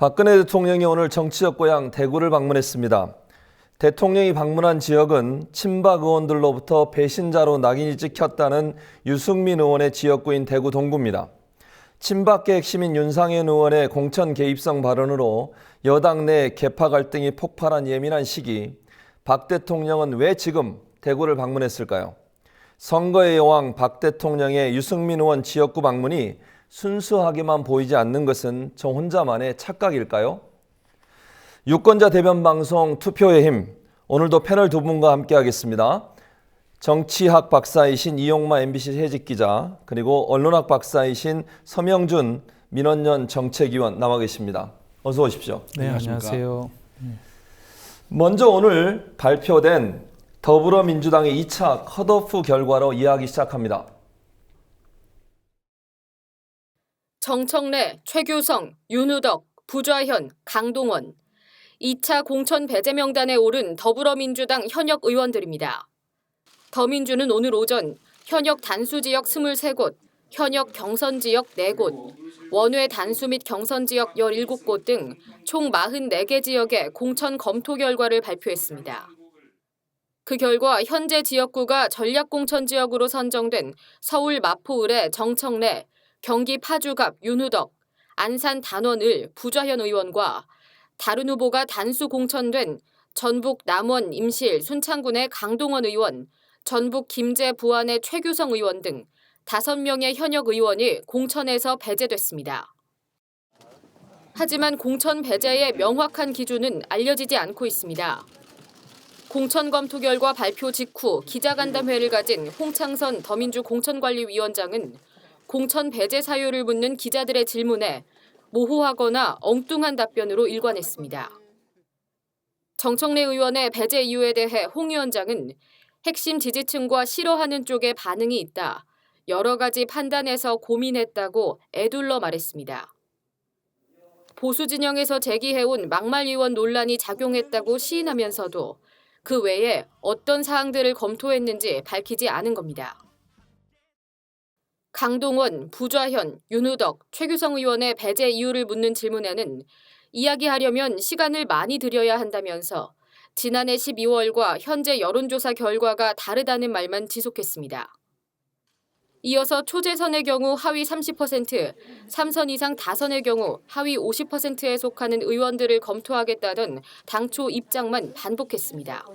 박근혜 대통령이 오늘 정치적 고향 대구를 방문했습니다. 대통령이 방문한 지역은 친박 의원들로부터 배신자로 낙인이 찍혔다는 유승민 의원의 지역구인 대구 동구입니다. 친박계 핵심인 윤상현 의원의 공천 개입성 발언으로 여당 내 계파 갈등이 폭발한 예민한 시기, 박 대통령은 왜 지금 대구를 방문했을까요? 선거의 여왕 박 대통령의 유승민 의원 지역구 방문이 순수하게만 보이지 않는 것은 저 혼자만의 착각일까요? 유권자 대변 방송 투표의 힘, 오늘도 패널 두 분과 함께 하겠습니다. 정치학 박사이신 이용마 MBC 해직 기자, 그리고 언론학 박사이신 서명준 민원연 정책위원 나와 계십니다. 어서 오십시오. 네, 안녕하세요. 먼저 오늘 발표된 더불어민주당의 2차 컷오프 결과로 이야기 시작합니다. 정청래, 최규성, 윤우덕, 부좌현, 강동원 2차 공천 배제 명단에 오른 더불어민주당 현역 의원들입니다. 더민주는 오늘 오전 현역 단수 지역 23곳, 현역 경선 지역 4곳, 원외 단수 및 경선 지역 17곳 등 총 44개 지역의 공천 검토 결과를 발표했습니다. 그 결과 현재 지역구가 전략공천 지역으로 선정된 서울 마포을의 정청래, 경기 파주갑 윤우덕, 안산 단원을 부좌현 의원과 다른 후보가 단수 공천된 전북 남원 임실 순창군의 강동원 의원, 전북 김제 부안의 최규성 의원 등 5명의 현역 의원이 공천에서 배제됐습니다. 하지만 공천 배제의 명확한 기준은 알려지지 않고 있습니다. 공천 검토 결과 발표 직후 기자간담회를 가진 홍창선 더민주 공천관리위원장은 공천 배제 사유를 묻는 기자들의 질문에 모호하거나 엉뚱한 답변으로 일관했습니다. 정청래 의원의 배제 이유에 대해 홍 위원장은 핵심 지지층과 싫어하는 쪽에 반응이 있다. 여러 가지 판단해서 고민했다고 애둘러 말했습니다. 보수 진영에서 제기해온 막말 의원 논란이 작용했다고 시인하면서도 그 외에 어떤 사항들을 검토했는지 밝히지 않은 겁니다. 강동원, 부좌현, 윤우덕, 최규성 의원의 배제 이유를 묻는 질문에는 이야기하려면 시간을 많이 들여야 한다면서 지난해 12월과 현재 여론조사 결과가 다르다는 말만 지속했습니다. 이어서 초재선의 경우 하위 30%, 3선 이상 다선의 경우 하위 50%에 속하는 의원들을 검토하겠다던 당초 입장만 반복했습니다.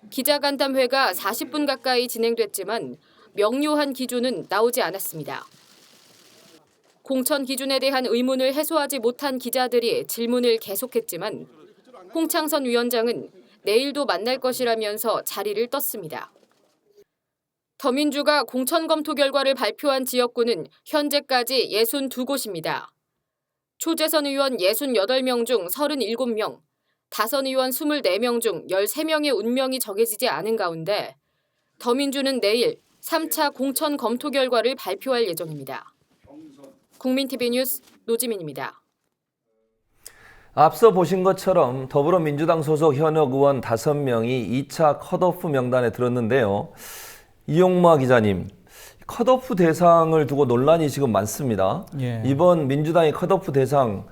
기자간담회가 40분 가까이 진행됐지만 명료한 기준은 나오지 않았습니다. 공천 기준에 대한 의문을 해소하지 못한 기자들이 질문을 계속했지만 홍창선 위원장은 내일도 만날 것이라면서 자리를 떴습니다. 더민주가 공천 검토 결과를 발표한 지역구는 현재까지 62곳입니다. 초재선 의원 68명 중 37명, 다선 의원 24명 중 13명의 운명이 정해지지 않은 가운데 더민주는 내일 3차 공천 검토 결과를 발표할 예정입니다. 국민TV 뉴스 노지민입니다. 앞서 보신 것처럼 더불어민주당 소속 현역 의원 5명이 2차 컷오프 명단에 들었는데요. 이용마 기자님, 컷오프 대상을 두고 논란이 지금 많습니다. 예. 이번 민주당의 컷오프 대상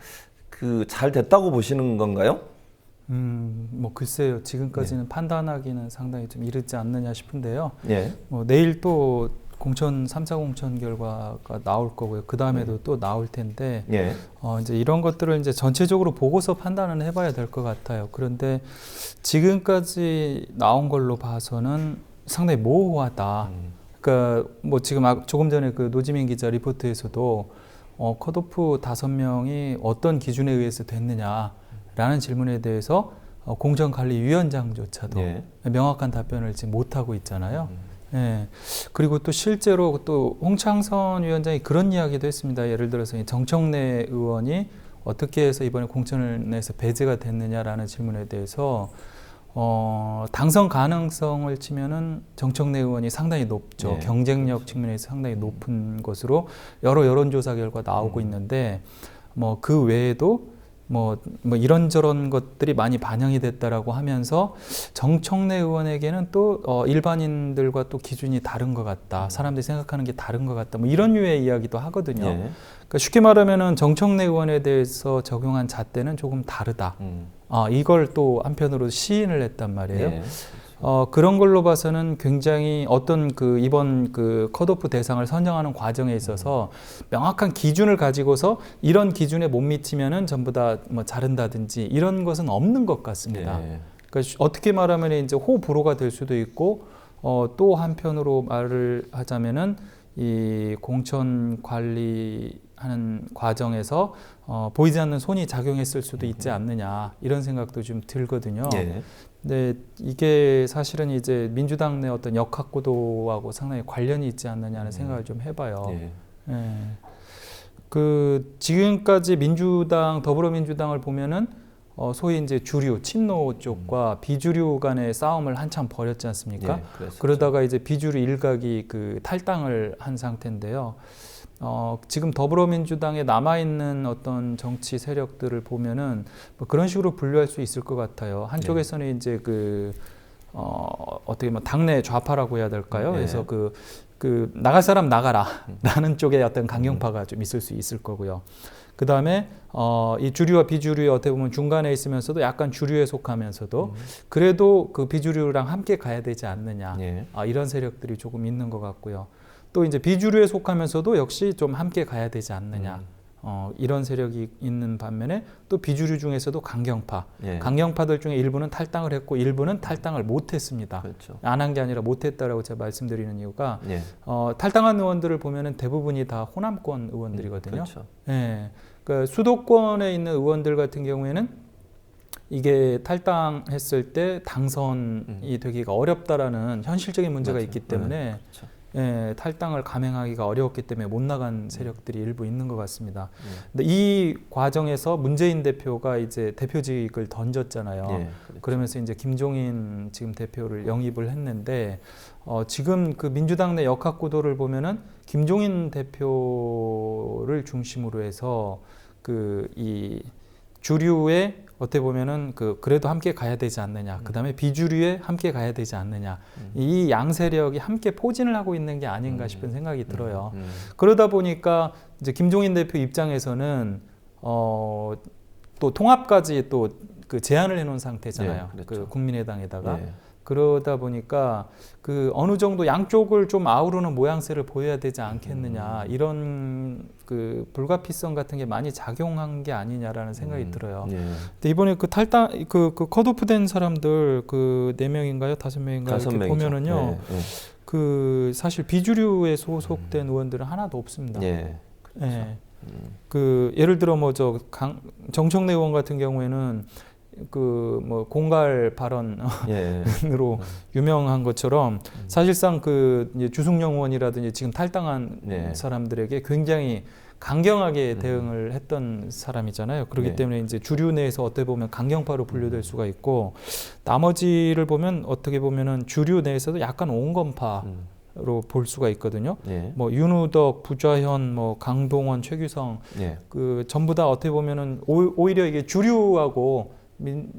잘 됐다고 보시는 건가요? 글쎄요. 지금까지는 판단하기는 상당히 좀 이르지 않느냐 싶은데요. 예. 내일 또 3차 공천 결과가 나올 거고요. 그 다음에도 또 나올 텐데, 예. 이제 이런 것들을 이제 전체적으로 보고서 판단은 해봐야 될 것 같아요. 그런데 지금까지 나온 걸로 봐서는 상당히 모호하다. 그러니까 지금 조금 전에 그 노지민 기자 리포트에서도 컷오프 5명이 어떤 기준에 의해서 됐느냐라는 질문에 대해서 공천관리위원장조차도 예. 명확한 답변을 지금 못하고 있잖아요. 예. 그리고 또 실제로 또 홍창선 위원장이 그런 이야기도 했습니다. 예를 들어서 정청래 의원이 어떻게 해서 이번에 공천에서 배제가 됐느냐라는 질문에 대해서 당선 가능성을 치면은 정청래 의원이 상당히 높죠. 네. 경쟁력 측면에서 상당히 높은 것으로 여러 여론조사 결과 나오고 있는데 그 외에도 뭐 이런저런 것들이 많이 반영이 됐다라고 하면서 정청래 의원에게는 또 일반인들과 또 기준이 다른 것 같다. 사람들이 생각하는 게 다른 것 같다. 뭐 이런 류의 이야기도 하거든요. 예. 그러니까 쉽게 말하면은 정청래 의원에 대해서 적용한 잣대는 조금 다르다. 이걸 또 한편으로 시인을 했단 말이에요. 예. 그런 걸로 봐서는 굉장히 어떤 이번 컷오프 대상을 선정하는 과정에 있어서 명확한 기준을 가지고서 이런 기준에 못 미치면은 전부 다 뭐 자른다든지 이런 것은 없는 것 같습니다. 예. 그러니까 어떻게 말하면 이제 호불호가 될 수도 있고 또 한편으로 말을 하자면은 이 공천 관리하는 과정에서 보이지 않는 손이 작용했을 수도 있지 않느냐 이런 생각도 좀 들거든요. 예. 근데 이게 사실은 이제 민주당 내 어떤 역학구도하고 상당히 관련이 있지 않느냐는 생각을 좀 해봐요. 예. 예. 지금까지 더불어민주당을 보면은 소위 이제 주류, 친노 쪽과 비주류 간의 싸움을 한참 벌였지 않습니까? 예, 그러다가 이제 비주류 일각이 탈당을 한 상태인데요. 지금 더불어민주당에 남아있는 어떤 정치 세력들을 보면은 뭐 그런 식으로 분류할 수 있을 것 같아요. 한쪽에서는 이제 어떻게 보면 당내 좌파라고 해야 될까요? 네. 그래서 나갈 사람 나가라 라는 쪽에 어떤 강경파가 좀 있을 수 있을 거고요. 그 다음에 이 주류와 비주류의 어떻게 보면 중간에 있으면서도 약간 주류에 속하면서도 그래도 그 비주류랑 함께 가야 되지 않느냐. 예. 이런 세력들이 조금 있는 것 같고요. 또 이제 비주류에 속하면서도 역시 좀 함께 가야 되지 않느냐. 이런 세력이 있는 반면에 또 비주류 중에서도 강경파. 예. 강경파들 중에 일부는 탈당을 했고 일부는 탈당을 못했습니다. 그렇죠. 안 한 게 아니라 못했다라고 제가 말씀드리는 이유가 예. 탈당한 의원들을 보면은 대부분이 다 호남권 의원들이거든요. 그렇죠. 예. 그러니까 수도권에 있는 의원들 같은 경우에는 이게 탈당했을 때 당선이 되기가 어렵다라는 현실적인 문제가 맞아요. 있기 때문에 그렇죠. 예, 탈당을 감행하기가 어려웠기 때문에 못 나간 세력들이 일부 있는 것 같습니다. 근데 이 과정에서 문재인 대표가 이제 대표직을 던졌잖아요. 예. 그렇죠. 그러면서 이제 김종인 지금 대표를 영입을 했는데 지금 민주당 내 역학구도를 보면은 김종인 대표를 중심으로 해서 이 주류의 어떻게 보면은 그래도 함께 가야 되지 않느냐. 그다음에 비주류에 함께 가야 되지 않느냐. 이 양세력이 함께 포진을 하고 있는 게 아닌가 싶은 생각이 들어요. 그러다 보니까 이제 김종인 대표 입장에서는 또 통합까지 또 제안을 해놓은 상태잖아요. 예, 그렇죠. 국민의당에다가. 예. 그러다 보니까 어느 정도 양쪽을 좀 아우르는 모양새를 보여야 되지 않겠느냐 이런 불가피성 같은 게 많이 작용한 게 아니냐라는 생각이 들어요. 예. 근데 이번에 탈당 컷오프된 사람들 4명인가요? 5명인가요? 다섯 이렇게 명이죠. 보면은요. 예. 사실 비주류에 소속된 의원들은 하나도 없습니다. 예. 예. 예를 들어 정청래 의원 같은 경우에는 공갈 발언으로 예. 유명한 것처럼 사실상 이제 주승용 의원이라든지 지금 탈당한 네. 사람들에게 굉장히 강경하게 대응을 했던 사람이잖아요. 그렇기 네. 때문에 이제 주류 내에서 어떻게 보면 강경파로 분류될 수가 있고 나머지를 보면 어떻게 보면은 주류 내에서도 약간 온건파로 볼 수가 있거든요. 예. 뭐 윤우덕, 부좌현, 강동원, 최규성 예. 전부 다 어떻게 보면은 오히려 이게 주류하고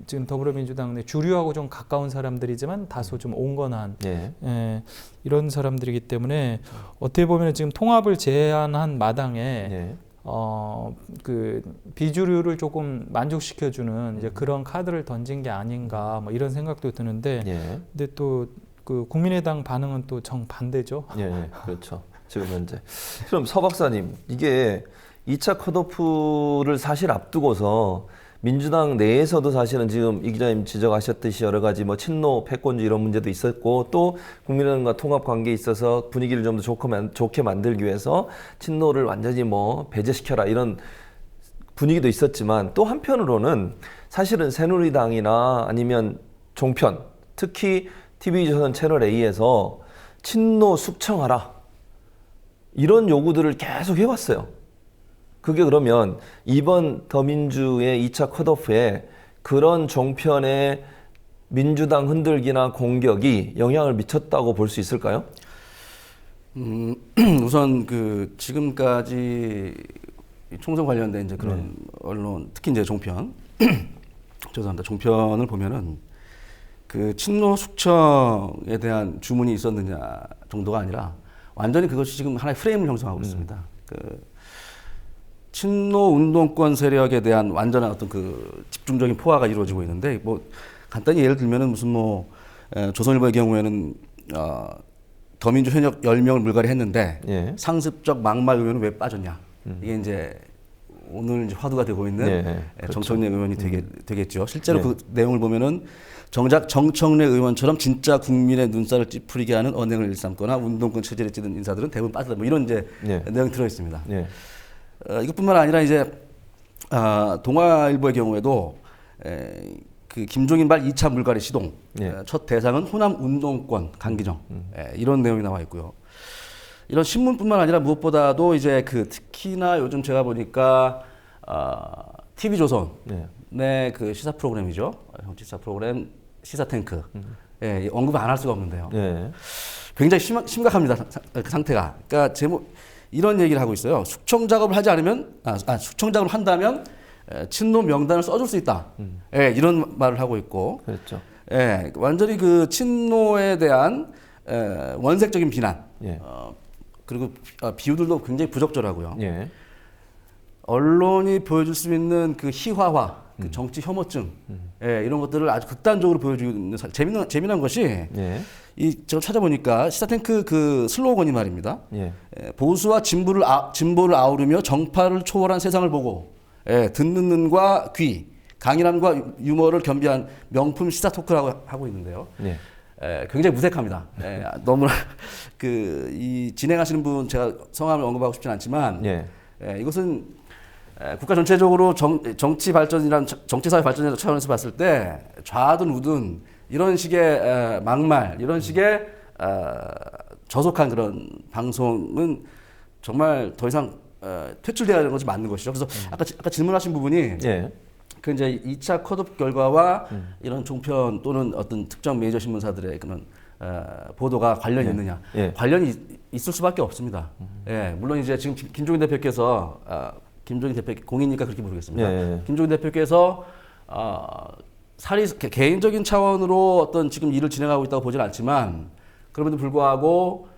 지금 더불어민주당 내 주류하고 좀 가까운 사람들이지만 다소 좀 온건한 예. 이런 사람들이기 때문에 어떻게 보면 지금 통합을 제안한 마당에 예. 비주류를 조금 만족시켜주는 이제 그런 카드를 던진 게 아닌가 뭐 이런 생각도 드는데 예. 근데 또 국민의당 반응은 또 정반대죠. 예. 그렇죠. 지금 현재. 그럼 서 박사님, 이게 2차 컷오프를 사실 앞두고서 민주당 내에서도 사실은 지금 이 기자님 지적하셨듯이 여러 가지 친노, 패권주의 이런 문제도 있었고 또 국민의당과 통합 관계에 있어서 분위기를 좀 더 좋게 만들기 위해서 친노를 완전히 배제시켜라 이런 분위기도 있었지만 또 한편으로는 사실은 새누리당이나 아니면 종편, 특히 TV조선 채널 A에서 친노 숙청하라 이런 요구들을 계속 해왔어요. 그게 그러면 이번 더민주의 2차 컷오프에 그런 종편의 민주당 흔들기나 공격이 영향을 미쳤다고 볼 수 있을까요? 우선 지금까지 이 총선 관련된 이제 그런 언론, 특히 이제 종편, 죄송합니다. 종편을 보면은 그 친노 숙청에 대한 주문이 있었느냐 정도가 아니라 완전히 그것이 지금 하나의 프레임을 형성하고 있습니다. 그 친노 운동권 세력에 대한 완전한 어떤 그 집중적인 포화가 이루어지고 있는데, 뭐 간단히 예를 들면은 무슨 뭐 조선일보의 경우에는 더민주 현역 10명을 물갈이 했는데 예. 상습적 막말 의원은 왜 빠졌냐. 이게 이제 오늘 이제 화두가 되고 있는 그렇죠. 정청래 의원이 되겠죠. 실제로 그 내용을 보면은 정작 정청래 의원처럼 진짜 국민의 눈살을 찌푸리게 하는 언행을 일삼거나 운동권 체제를 찌든 인사들은 대부분 빠졌다. 뭐 이런 이제 내용이 들어 있습니다. 이것뿐만 아니라 이제 동아일보의 경우에도 그 김종인발 2차 물갈이 시동, 첫 대상은 호남 운동권 강기정, 이런 내용이 나와 있고요. 이런 신문뿐만 아니라 무엇보다도 이제 그 특히나 요즘 제가 보니까 TV조선의 그 시사 프로그램이죠. 정치 시사 프로그램 시사탱크. 언급 안 할 수가 없는데요. 굉장히 심각합니다. 그 상태가. 그러니까 제목 이런 얘기를 하고 있어요. 숙청 작업을 하지 않으면 숙청 작업을 한다면 친노 명단을 써줄 수 있다. 이런 말을 하고 있고. 그렇죠. 완전히 그 친노에 대한 원색적인 비난. 그리고 비유들도 굉장히 부적절하고요. 언론이 보여줄 수 있는 그 희화화, 그 정치 혐오증, 이런 것들을 아주 극단적으로 보여주고 있는 재미난 것이 제가 찾아보니까 시사탱크 그 슬로건이 말입니다. 보수와 진보를 아우르며 정파를 초월한 세상을 보고 듣는 눈과 귀, 강인함과 유머를 겸비한 명품 시사 토크라고 하고 있는데요. 굉장히 무색합니다. 너무나 이 진행하시는 분 제가 성함을 언급하고 싶진 않지만 이것은 국가 전체적으로 정치 발전이란 정치사회 발전이라는 차원에서 봤을 때 좌든 우든 이런 식의 막말, 이런 식의 저속한 그런 방송은 정말 더 이상 퇴출돼야 하는 것이 맞는 것이죠. 그래서 아까 질문하신 부분이 그 이제 2차 컷오프 결과와 이런 종편 또는 어떤 특정 메이저 신문사들의 그런 보도가 관련이 있느냐? 관련이 있을 수밖에 없습니다. 물론 이제 지금 김종인 대표께서 김종인 대표 공이니까 그렇게 모르겠습니다. 김종인 대표께서 개인적인 차원으로 어떤 지금 일을 진행하고 있다고 보지는 않지만 그럼에도 불구하고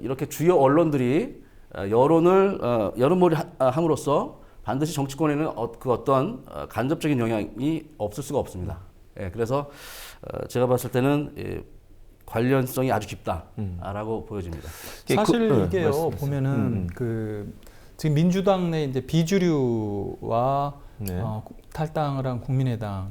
이렇게 주요 언론들이 여론몰이 함으로써 반드시 정치권에는 그 어떤 간접적인 영향이 없을 수가 없습니다. 그래서 제가 봤을 때는 관련성이 아주 깊다라고 보여집니다. 사실 이게요 보면은 지금 민주당 내 이제 비주류와 탈당을 한 국민의당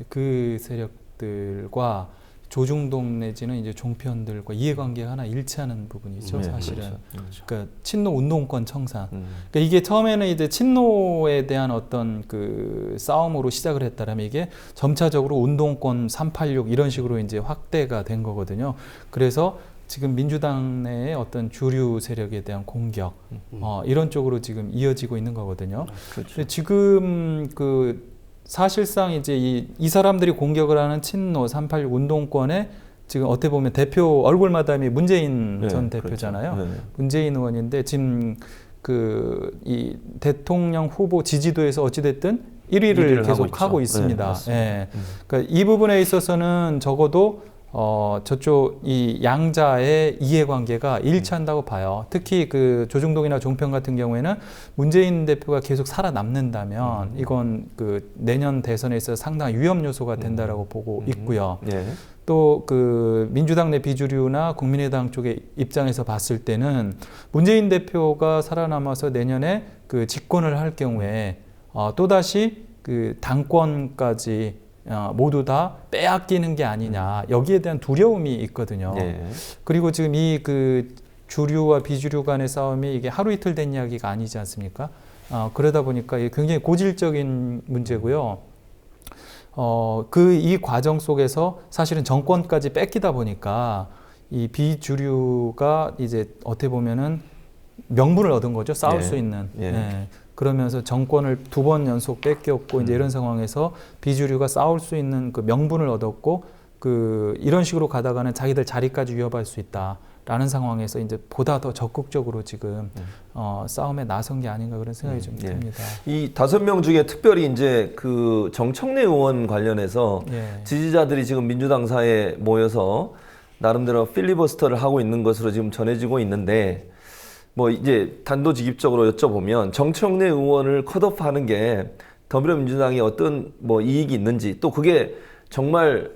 그 세력들과 조중동 내지는 이제 종편들과 이해관계가 하나 일치하는 부분이죠, 사실은. 그러니까 친노 운동권 청산. 그러니까 이게 처음에는 이제 친노에 대한 어떤 그 싸움으로 시작을 했다라면 이게 점차적으로 운동권 386 이런 식으로 이제 확대가 된 거거든요. 그래서 지금 민주당 내의 어떤 주류 세력에 대한 공격, 이런 쪽으로 지금 이어지고 있는 거거든요. 그렇죠. 지금 사실상 이제 이 사람들이 공격을 하는 친노 386 운동권에 지금 어떻게 보면 대표 얼굴 마담이 문재인 전 대표잖아요. 그렇죠. 문재인 의원인데 지금 이 대통령 후보 지지도에서 어찌됐든 1위를 계속 하고 있습니다. 그러니까 이 부분에 있어서는 적어도 저쪽 이 양자의 이해관계가 일치한다고 봐요. 특히 그 조중동이나 종편 같은 경우에는 문재인 대표가 계속 살아남는다면 이건 그 내년 대선에 있어서 상당한 위험 요소가 된다라고 보고 있고요. 또 그 민주당 내 비주류나 국민의당 쪽의 입장에서 봤을 때는 문재인 대표가 살아남아서 내년에 그 집권을 할 경우에 또다시 그 당권까지 모두 다 빼앗기는 게 아니냐, 여기에 대한 두려움이 있거든요. 그리고 지금 이 그 주류와 비주류 간의 싸움이 이게 하루 이틀 된 이야기가 아니지 않습니까? 그러다 보니까 이게 굉장히 고질적인 문제고요. 이 과정 속에서 사실은 정권까지 뺏기다 보니까 이 비주류가 이제 어떻게 보면은 명분을 얻은 거죠. 싸울 수 있는. 그러면서 정권을 2번 연속 뺏겼고 이제 이런 상황에서 비주류가 싸울 수 있는 그 명분을 얻었고 이런 식으로 가다가는 자기들 자리까지 위협할 수 있다. 라는 상황에서 이제 보다 더 적극적으로 지금 싸움에 나선 게 아닌가 그런 생각이 좀 듭니다. 이 5명 중에 특별히 이제 그 정청래 의원 관련해서 지지자들이 지금 민주당사에 모여서 나름대로 필리버스터를 하고 있는 것으로 지금 전해지고 있는데 뭐 이제 단도직입적으로 여쭤보면 정청래 의원을 컷오프하는 게 더불어민주당이 어떤 뭐 이익이 있는지 또 그게 정말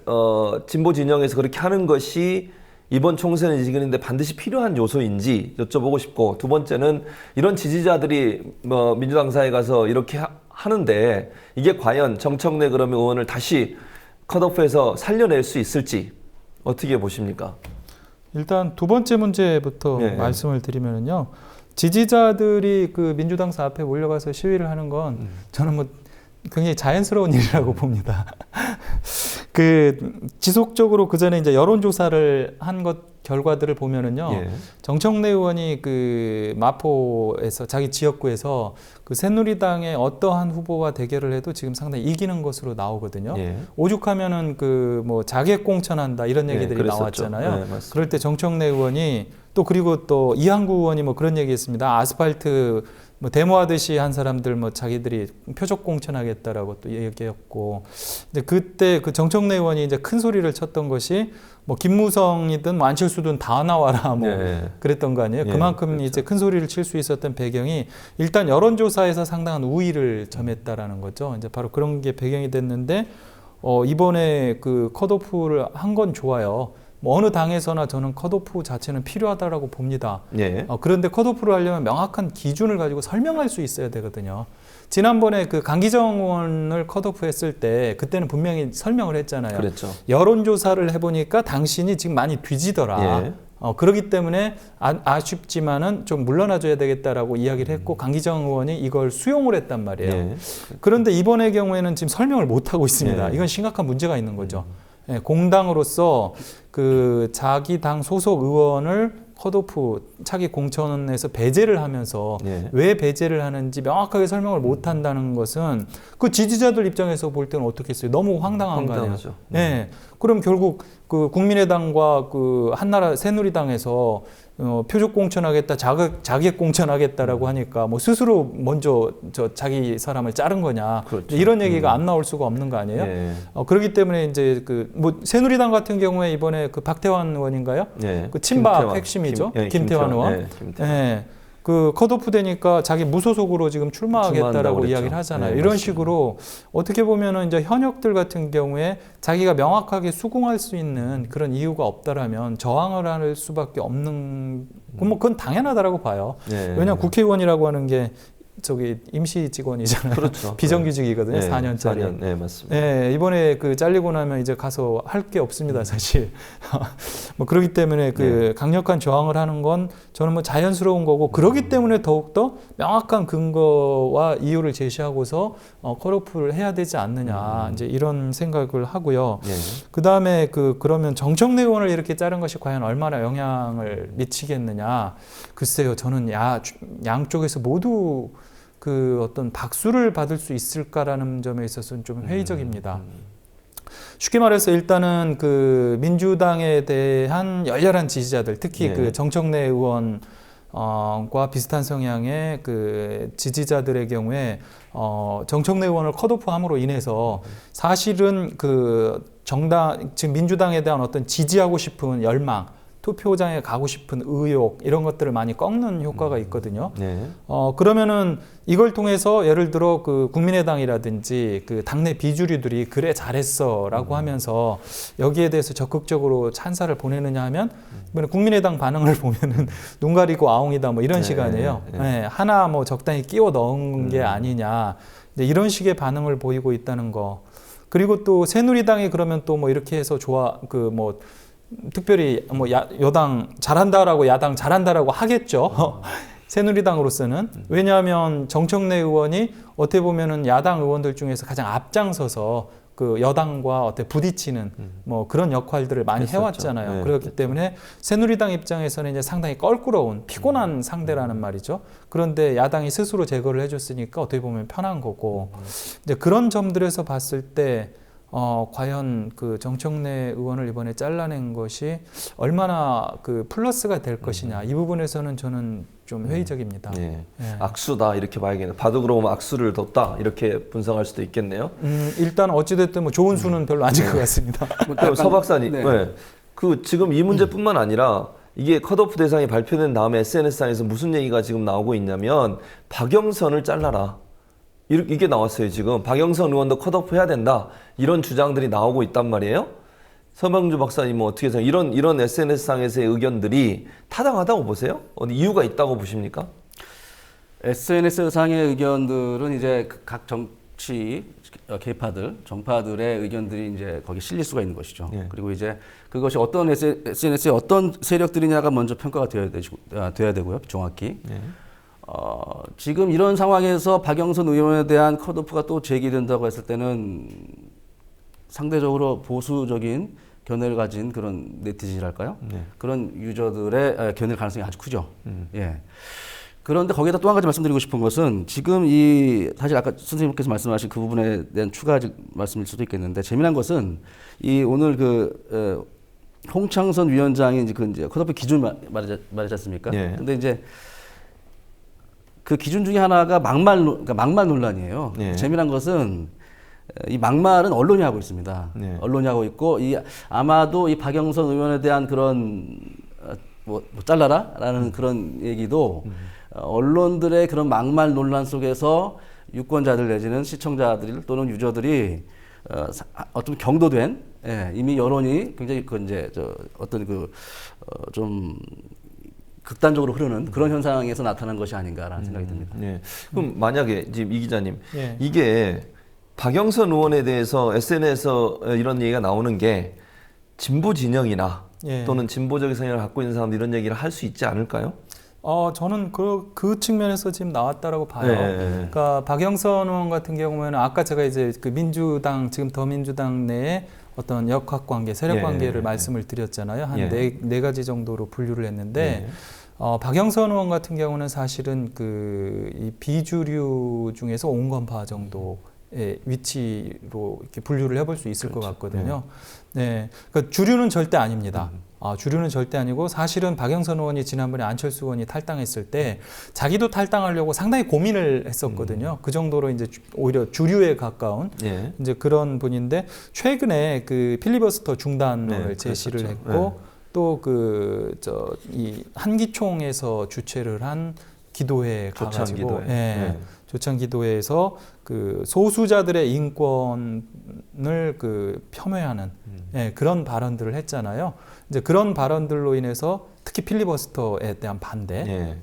진보 진영에서 그렇게 하는 것이 이번 총선의 지근인데 반드시 필요한 요소인지 여쭤보고 싶고 두 번째는 이런 지지자들이 뭐 민주당사에 가서 이렇게 하는데 이게 과연 정청래 그러면 의원을 다시 컷오프해서 살려낼 수 있을지 어떻게 보십니까? 일단 두 번째 문제부터 말씀을 드리면요. 지지자들이 그 민주당사 앞에 몰려가서 시위를 하는 건 저는 뭐 굉장히 자연스러운 일이라고 봅니다. 그 지속적으로 그 전에 이제 여론조사를 한 것 결과들을 보면은요, 정청래 의원이 그 마포에서 자기 지역구에서 그 새누리당의 어떠한 후보와 대결을 해도 지금 상당히 이기는 것으로 나오거든요. 오죽하면은 그 뭐 자객 공천한다 이런 얘기들이 나왔잖아요. 그럴 때 정청래 의원이 또 그리고 또 이한구 의원이 뭐 그런 얘기했습니다. 아스팔트 뭐 데모하듯이 한 사람들 뭐 자기들이 표적 공천하겠다라고 또 얘기했고, 이제 그때 그 정청래 의원이 이제 큰 소리를 쳤던 것이 뭐 김무성이든 안철수든 다 나와라 뭐 그랬던 거 아니에요. 그만큼 그렇죠. 이제 큰 소리를 칠 수 있었던 배경이 일단 여론조사에서 상당한 우위를 점했다라는 거죠. 이제 바로 그런 게 배경이 됐는데 이번에 그 컷오프를 한 건 좋아요. 뭐 어느 당에서나 저는 컷오프 자체는 필요하다라고 봅니다. 그런데 컷오프를 하려면 명확한 기준을 가지고 설명할 수 있어야 되거든요. 지난번에 그 강기정 의원을 컷오프했을 때 그때는 분명히 설명을 했잖아요. 그랬죠. 여론조사를 해보니까 당신이 지금 많이 뒤지더라. 그렇기 때문에 아쉽지만은 좀 물러나줘야 되겠다라고 이야기를 했고 강기정 의원이 이걸 수용을 했단 말이에요. 그런데 이번의 경우에는 지금 설명을 못 하고 있습니다. 이건 심각한 문제가 있는 거죠. 공당으로서 그 자기 당 소속 의원을 컷오프 차기 공천에서 배제를 하면서 왜 배제를 하는지 명확하게 설명을 못 한다는 것은 그 지지자들 입장에서 볼 때는 어떻겠어요? 너무 황당한 거 아니에요? 그럼 결국 그 국민의당과 그 한나라 새누리당에서 표적 공천하겠다, 자객 공천하겠다라고 하니까 뭐 스스로 먼저 자기 사람을 자른 거냐 이런 얘기가 안 나올 수가 없는 거 아니에요? 그렇기 때문에 이제 그 뭐 새누리당 같은 경우에 이번에 그 박태환 의원인가요? 그 친박 핵심이죠. 김태환 의원. 그 컷오프 되니까 자기 무소속으로 지금 출마하겠다라고 이야기를 하잖아요. 이런 식으로 어떻게 보면은 이제 현역들 같은 경우에 자기가 명확하게 수긍할 수 있는 그런 이유가 없다라면 저항을 할 수밖에 없는 뭐 그건 당연하다라고 봐요. 왜냐하면 국회의원이라고 하는 게 저기 임시 직원이잖아요. 그렇죠. 비정규직이거든요. 4년짜리. 4년. 네, 맞습니다. 이번에 그 잘리고 나면 이제 가서 할 게 없습니다, 사실. 뭐 그렇기 때문에 그 강력한 저항을 하는 건 저는 뭐 자연스러운 거고 그렇기 때문에 더욱더 명확한 근거와 이유를 제시하고서 컷오프를 해야 되지 않느냐 이제 이런 생각을 하고요. 그 다음에 그러면 정청래 의원을 이렇게 자른 것이 과연 얼마나 영향을 미치겠느냐. 글쎄요, 저는 양쪽에서 모두 그 어떤 박수를 받을 수 있을까라는 점에 있어서는 좀 회의적입니다. 쉽게 말해서 일단은 그 민주당에 대한 열렬한 지지자들, 특히 그 정청래 의원 과 비슷한 성향의 그 지지자들의 경우에 정청래 의원을 컷오프함으로 인해서 사실은 그 정당 지금 민주당에 대한 어떤 지지하고 싶은 열망, 투표장에 가고 싶은 의욕 이런 것들을 많이 꺾는 효과가 있거든요. 그러면은 이걸 통해서 예를 들어 그 국민의당이라든지 그 당내 비주류들이 그래 잘했어라고 하면서 여기에 대해서 적극적으로 찬사를 보내느냐 하면 이번에 국민의당 반응을 보면은 눈 가리고 아웅이다 뭐 이런 시간이에요. 하나 뭐 적당히 끼워 넣은 게 아니냐 이런 식의 반응을 보이고 있다는 거. 그리고 또 새누리당이 그러면 또 뭐 이렇게 해서 특별히 뭐 여당 잘한다라고 야당 잘한다라고 하겠죠. 새누리당으로서는. 왜냐하면 정청래 의원이 어떻게 보면은 야당 의원들 중에서 가장 앞장서서 그 여당과 어떻게 부딪히는 뭐 그런 역할들을 많이 해왔잖아요. 그렇기 때문에 새누리당 입장에서는 이제 상당히 껄끄러운 피곤한 상대라는 말이죠. 그런데 야당이 스스로 제거를 해줬으니까 어떻게 보면 편한 거고. 이제 그런 점들에서 봤을 때 과연 그 정청래 의원을 이번에 잘라낸 것이 얼마나 그 플러스가 될 것이냐 이 부분에서는 저는 좀 회의적입니다. 예. 예. 악수다 이렇게 봐야겠네요. 바둑으로 보면 악수를 뒀다 이렇게 분석할 수도 있겠네요. 일단 어찌됐든 뭐 좋은 수는 별로 아닐 것 같습니다. 그럼 서 박사님, 네. 네. 그 지금 이 문제뿐만 아니라 이게 컷오프 대상이 발표된 다음에 SNS상에서 무슨 얘기가 지금 나오고 있냐면 박영선을 잘라라. 이게 나왔어요 지금. 박영선 의원도 컷오프 해야 된다. 이런 주장들이 나오고 있단 말이에요. 서명주 박사님은 어떻게 생각해요? 이런 SNS상에서의 의견들이 타당하다고 보세요? 어디 이유가 있다고 보십니까? SNS상의 의견들은 이제 각 정치 계파들, 정파들의 의견들이 이제 거기 실릴 수가 있는 것이죠. 예. 그리고 이제 그것이 어떤 SNS의 어떤 세력들이냐가 먼저 평가가 돼야 되고요, 정확히. 예. 지금 이런 상황에서 박영선 의원에 대한 컷오프가 또 제기된다고 했을 때는 상대적으로 보수적인 견해를 가진 그런 네티즌이랄까요? 네. 그런 유저들의 견해일 가능성이 아주 크죠. 예. 그런데 거기에다 또 한 가지 말씀드리고 싶은 것은 지금 사실 아까 선생님께서 말씀하신 그 부분에 대한 추가 말씀일 수도 있겠는데 재미난 것은 오늘 홍창선 위원장이 이제 컷오프 기준 말하지 않습니까? 네. 근데 이제 그 기준 중에 하나가 막말 논란이에요. 네. 재미난 것은 이 막말은 언론이 하고 있습니다. 네. 언론이 하고 있고 아마도 이 박영선 의원에 대한 그런 뭐 잘라라라는 그런 얘기도 언론들의 그런 막말 논란 속에서 유권자들 내지는 시청자들 또는 유저들이 어떤 경도된 이미 여론이 굉장히 좀 극단적으로 흐르는 그런 현상에서 나타난 것이 아닌가라는 생각이 듭니다. 네. 그럼 만약에 지금 이 기자님 예. 이게 박영선 의원에 대해서 SNS에서 이런 얘기가 나오는 게 진보 진영이나 예. 또는 진보적인 성향을 갖고 있는 사람들 이런 얘기를 할 수 있지 않을까요? 저는 그 측면에서 지금 나왔다라고 봐요. 네. 그러니까 박영선 의원 같은 경우에는 아까 제가 이제 그 민주당 지금 더민주당 내에 어떤 역학 관계, 세력 관계를 말씀을 드렸잖아요. 한 네 가지 정도로 분류를 했는데 박영선 의원 같은 경우는 사실은 이 비주류 중에서 온건파 정도의 위치로 이렇게 분류를 해볼 수 있을 것 같거든요. 네, 그러니까 주류는 절대 아닙니다. 주류는 절대 아니고 사실은 박영선 의원이 지난번에 안철수 의원이 탈당했을 때 자기도 탈당하려고 상당히 고민을 했었거든요. 그 정도로 이제 오히려 주류에 가까운 이제 그런 분인데 최근에 그 필리버스터 중단을 제시를 했고 또 이 한기총에서 주최를 한 기도회 가가지고 조찬 기도회에서 그 소수자들의 인권을 겸해하는 그런 발언들을 했잖아요. 이제 그런 발언들로 인해서 특히 필리버스터에 대한 반대,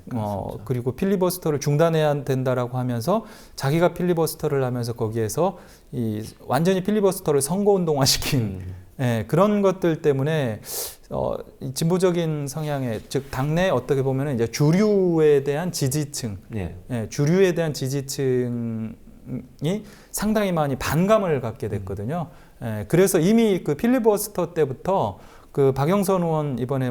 그리고 필리버스터를 중단해야 된다라고 하면서 자기가 필리버스터를 하면서 거기에서 완전히 필리버스터를 선거운동화시킨 그런 것들 때문에 이 진보적인 성향의 즉 당내 어떻게 보면 이제 주류에 대한 지지층, 주류에 대한 지지층이 상당히 많이 반감을 갖게 됐거든요. 그래서 이미 그 필리버스터 때부터 그 박영선 의원 이번에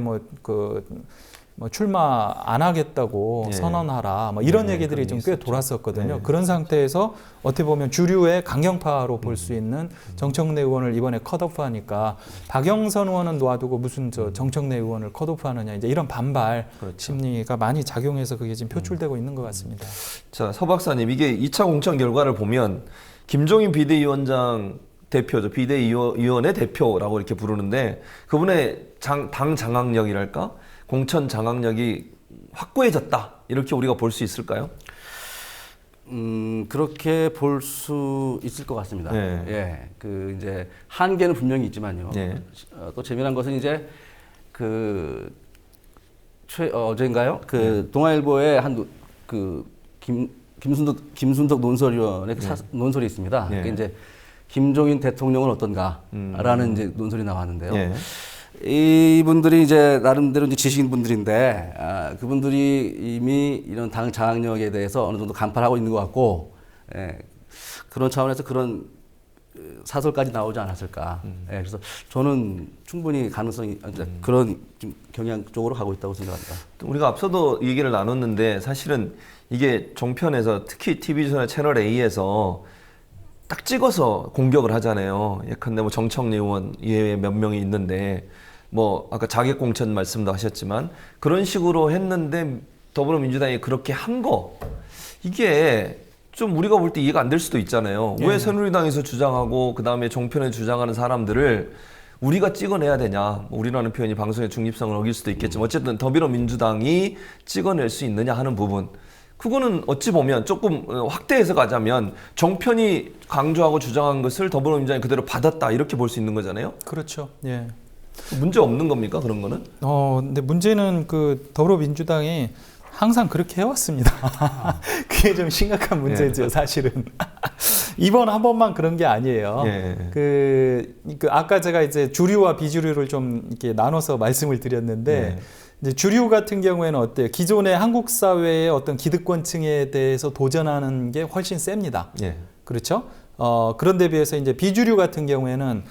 출마 안 하겠다고 선언하라 이런 얘기들이 좀 꽤 돌았었거든요. 그런 상태에서 어떻게 보면 주류의 강경파로 볼 수 있는 정청래 의원을 이번에 컷오프하니까 박영선 의원은 놔두고 무슨 정청래 의원을 컷오프하느냐 이제 이런 반발 심리가 많이 작용해서 그게 지금 표출되고 있는 것 같습니다. 자, 서 박사님 이게 2차 공천 결과를 보면 김종인 비대위원장 대표죠. 비대위원회 대표라고 이렇게 부르는데 그분의 당 장악력이랄까? 공천 장악력이 확고해졌다. 이렇게 우리가 볼 수 있을까요? 그렇게 볼 수 있을 것 같습니다. 이제 한계는 분명히 있지만요. 또 재미난 것은 이제 어제인가요? 동아일보의 김순덕 논설위원의 논설이 있습니다. 그게 이제 김종인 대통령은 어떤가라는 이제 논설이 나왔는데요. 이분들이 이제 나름대로 이제 지식인 분들인데 그분들이 이미 이런 당 장악력에 대해서 어느 정도 간파를 하고 있는 것 같고 그런 차원에서 그런 사설까지 나오지 않았을까. 그래서 저는 충분히 가능성이 그런 좀 경향 쪽으로 가고 있다고 생각합니다. 우리가 앞서도 얘기를 나눴는데 사실은 이게 종편에서 특히 TV조선의 채널 A에서 딱 찍어서 공격을 하잖아요. 예컨대 뭐 정청래 의원 이외에 몇 명이 있는데 뭐 아까 자객공천 말씀도 하셨지만 그런 식으로 했는데 더불어민주당이 그렇게 한 거 이게 좀 우리가 볼 때 이해가 안 될 수도 있잖아요. 왜 새누리당에서 주장하고 그다음에 종편에 주장하는 사람들을 우리가 찍어내야 되냐. 뭐 우리라는 표현이 방송의 중립성을 어길 수도 있겠지만 어쨌든 더불어민주당이 찍어낼 수 있느냐 하는 부분. 그거는 어찌 보면 조금 확대해서 가자면 정편이 강조하고 주장한 것을 더불어민주당이 그대로 받았다 이렇게 볼 수 있는 거잖아요. 그렇죠. 예. 문제 없는 겁니까 그런 거는? 근데 문제는 그 더불어민주당이 항상 그렇게 해왔습니다. 그게 좀 심각한 문제죠, 사실은. 이번 한 번만 그런 게 아니에요. 그 아까 제가 이제 주류와 비주류를 좀 이렇게 나눠서 말씀을 드렸는데 이제 주류 같은 경우에는 어때요? 기존의 한국 사회의 어떤 기득권층에 대해서 도전하는 게 훨씬 셉니다. 그렇죠? 그런데 비해서 이제 비주류 같은 경우에는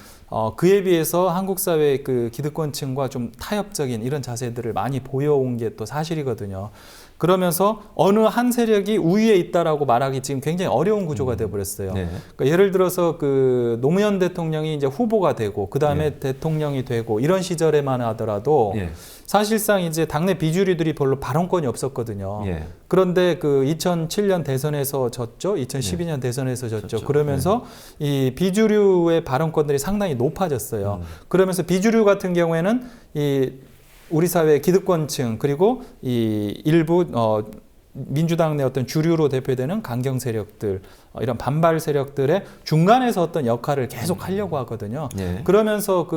그에 비해서 한국 사회의 그 기득권층과 좀 타협적인 이런 자세들을 많이 보여온 게 또 사실이거든요. 그러면서 어느 한 세력이 우위에 있다라고 말하기 지금 굉장히 어려운 구조가 되어버렸어요. 그러니까 예를 들어서 그 노무현 대통령이 이제 후보가 되고 그 다음에 대통령이 되고 이런 시절에만 하더라도 사실상 이제 당내 비주류들이 별로 발언권이 없었거든요. 그런데 그 2007년 대선에서 졌죠. 2012년 대선에서 졌죠. 그러면서 이 비주류의 발언권들이 상당히 높아졌어요. 그러면서 비주류 같은 경우에는 이 우리 사회의 기득권층 그리고 이 일부 민주당 내 어떤 주류로 대표되는 강경 세력들 이런 반발 세력들의 중간에서 어떤 역할을 계속 하려고 하거든요. 그러면서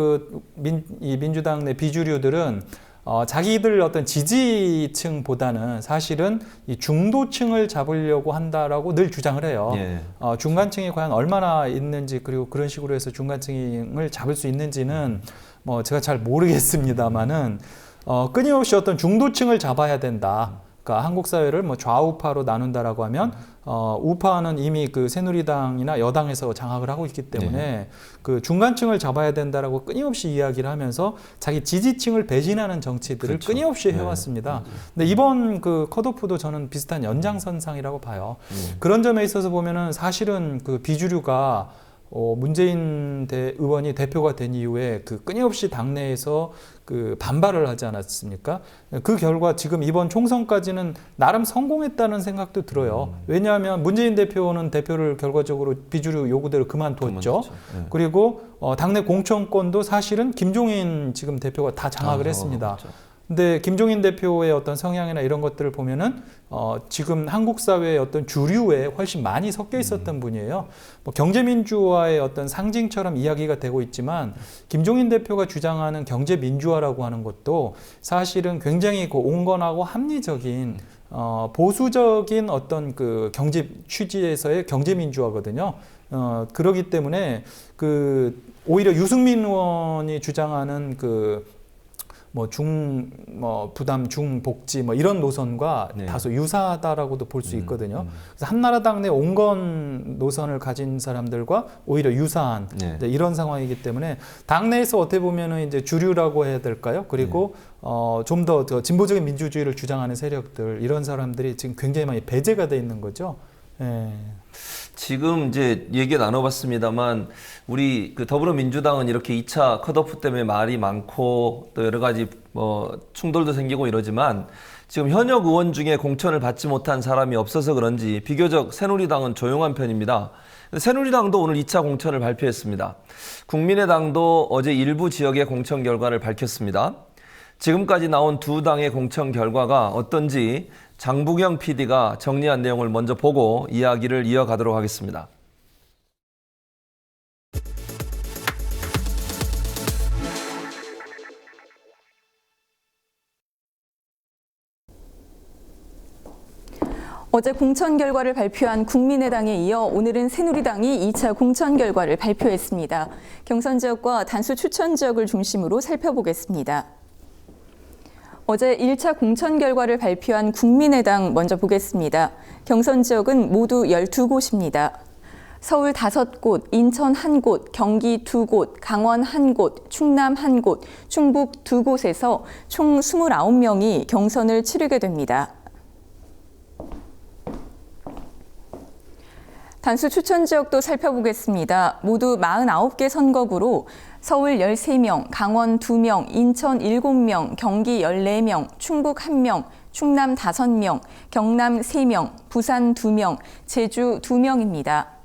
이 민주당 내 비주류들은 자기들 어떤 지지층보다는 사실은 이 중도층을 잡으려고 한다라고 늘 주장을 해요. 중간층이 과연 얼마나 있는지 그리고 그런 식으로 해서 중간층을 잡을 수 있는지는 뭐 제가 잘 모르겠습니다만은 끊임없이 어떤 중도층을 잡아야 된다. 그러니까 한국 사회를 뭐 좌우파로 나눈다라고 하면 우파는 이미 그 새누리당이나 여당에서 장악을 하고 있기 때문에 그 중간층을 잡아야 된다라고 끊임없이 이야기를 하면서 자기 지지층을 배신하는 정치들을 끊임없이 해왔습니다. 근데 이번 그 컷오프도 저는 비슷한 연장선상이라고 봐요. 그런 점에 있어서 보면은 사실은 그 비주류가 문재인 의원이 대표가 된 이후에 그 끊임없이 당내에서 그 반발을 하지 않았습니까? 그 결과 지금 이번 총선까지는 나름 성공했다는 생각도 들어요. 왜냐하면 문재인 대표는 대표를 결과적으로 비주류 요구대로 그만뒀죠. 그리고 당내 공천권도 사실은 김종인 지금 대표가 다 장악을 했습니다. 근데 김종인 대표의 어떤 성향이나 이런 것들을 보면은 지금 한국 사회의 어떤 주류에 훨씬 많이 섞여 있었던 분이에요. 뭐 경제민주화의 어떤 상징처럼 이야기가 되고 있지만 김종인 대표가 주장하는 경제민주화라고 하는 것도 사실은 굉장히 그 온건하고 합리적인 보수적인 어떤 그 경제 취지에서의 경제민주화거든요. 그렇기 때문에 오히려 유승민 의원이 주장하는 부담 중복지 이런 노선과 다소 유사하다라고도 볼 수 있거든요. 그래서 한나라당 내 온건 노선을 가진 사람들과 오히려 유사한 이런 상황이기 때문에 당내에서 어떻게 보면은 이제 주류라고 해야 될까요? 그리고 좀 더 진보적인 민주주의를 주장하는 세력들 이런 사람들이 지금 굉장히 많이 배제가 돼 있는 거죠. 지금 이제 얘기 나눠봤습니다만 우리 그 더불어민주당은 이렇게 2차 컷오프 때문에 말이 많고 또 여러 가지 충돌도 생기고 이러지만 지금 현역 의원 중에 공천을 받지 못한 사람이 없어서 그런지 비교적 새누리당은 조용한 편입니다. 새누리당도 오늘 2차 공천을 발표했습니다. 국민의당도 어제 일부 지역의 공천 결과를 밝혔습니다. 지금까지 나온 두 당의 공천 결과가 어떤지 장부경 PD가 정리한 내용을 먼저 보고 이야기를 이어가도록 하겠습니다. 어제 공천 결과를 발표한 국민의당에 이어 오늘은 새누리당이 2차 공천 결과를 발표했습니다. 경선 지역과 단수 추천 지역을 중심으로 살펴보겠습니다. 어제 1차 공천 결과를 발표한 국민의당 먼저 보겠습니다. 경선 지역은 모두 12곳입니다. 서울 5곳, 인천 1곳, 경기 2곳, 강원 1곳, 충남 1곳, 충북 2곳에서 총 29명이 경선을 치르게 됩니다. 단수 추천 지역도 살펴보겠습니다. 모두 49개 선거구로 서울 13명, 강원 2명, 인천 7명, 경기 14명, 충북 1명, 충남 5명, 경남 3명, 부산 2명, 제주 2명입니다.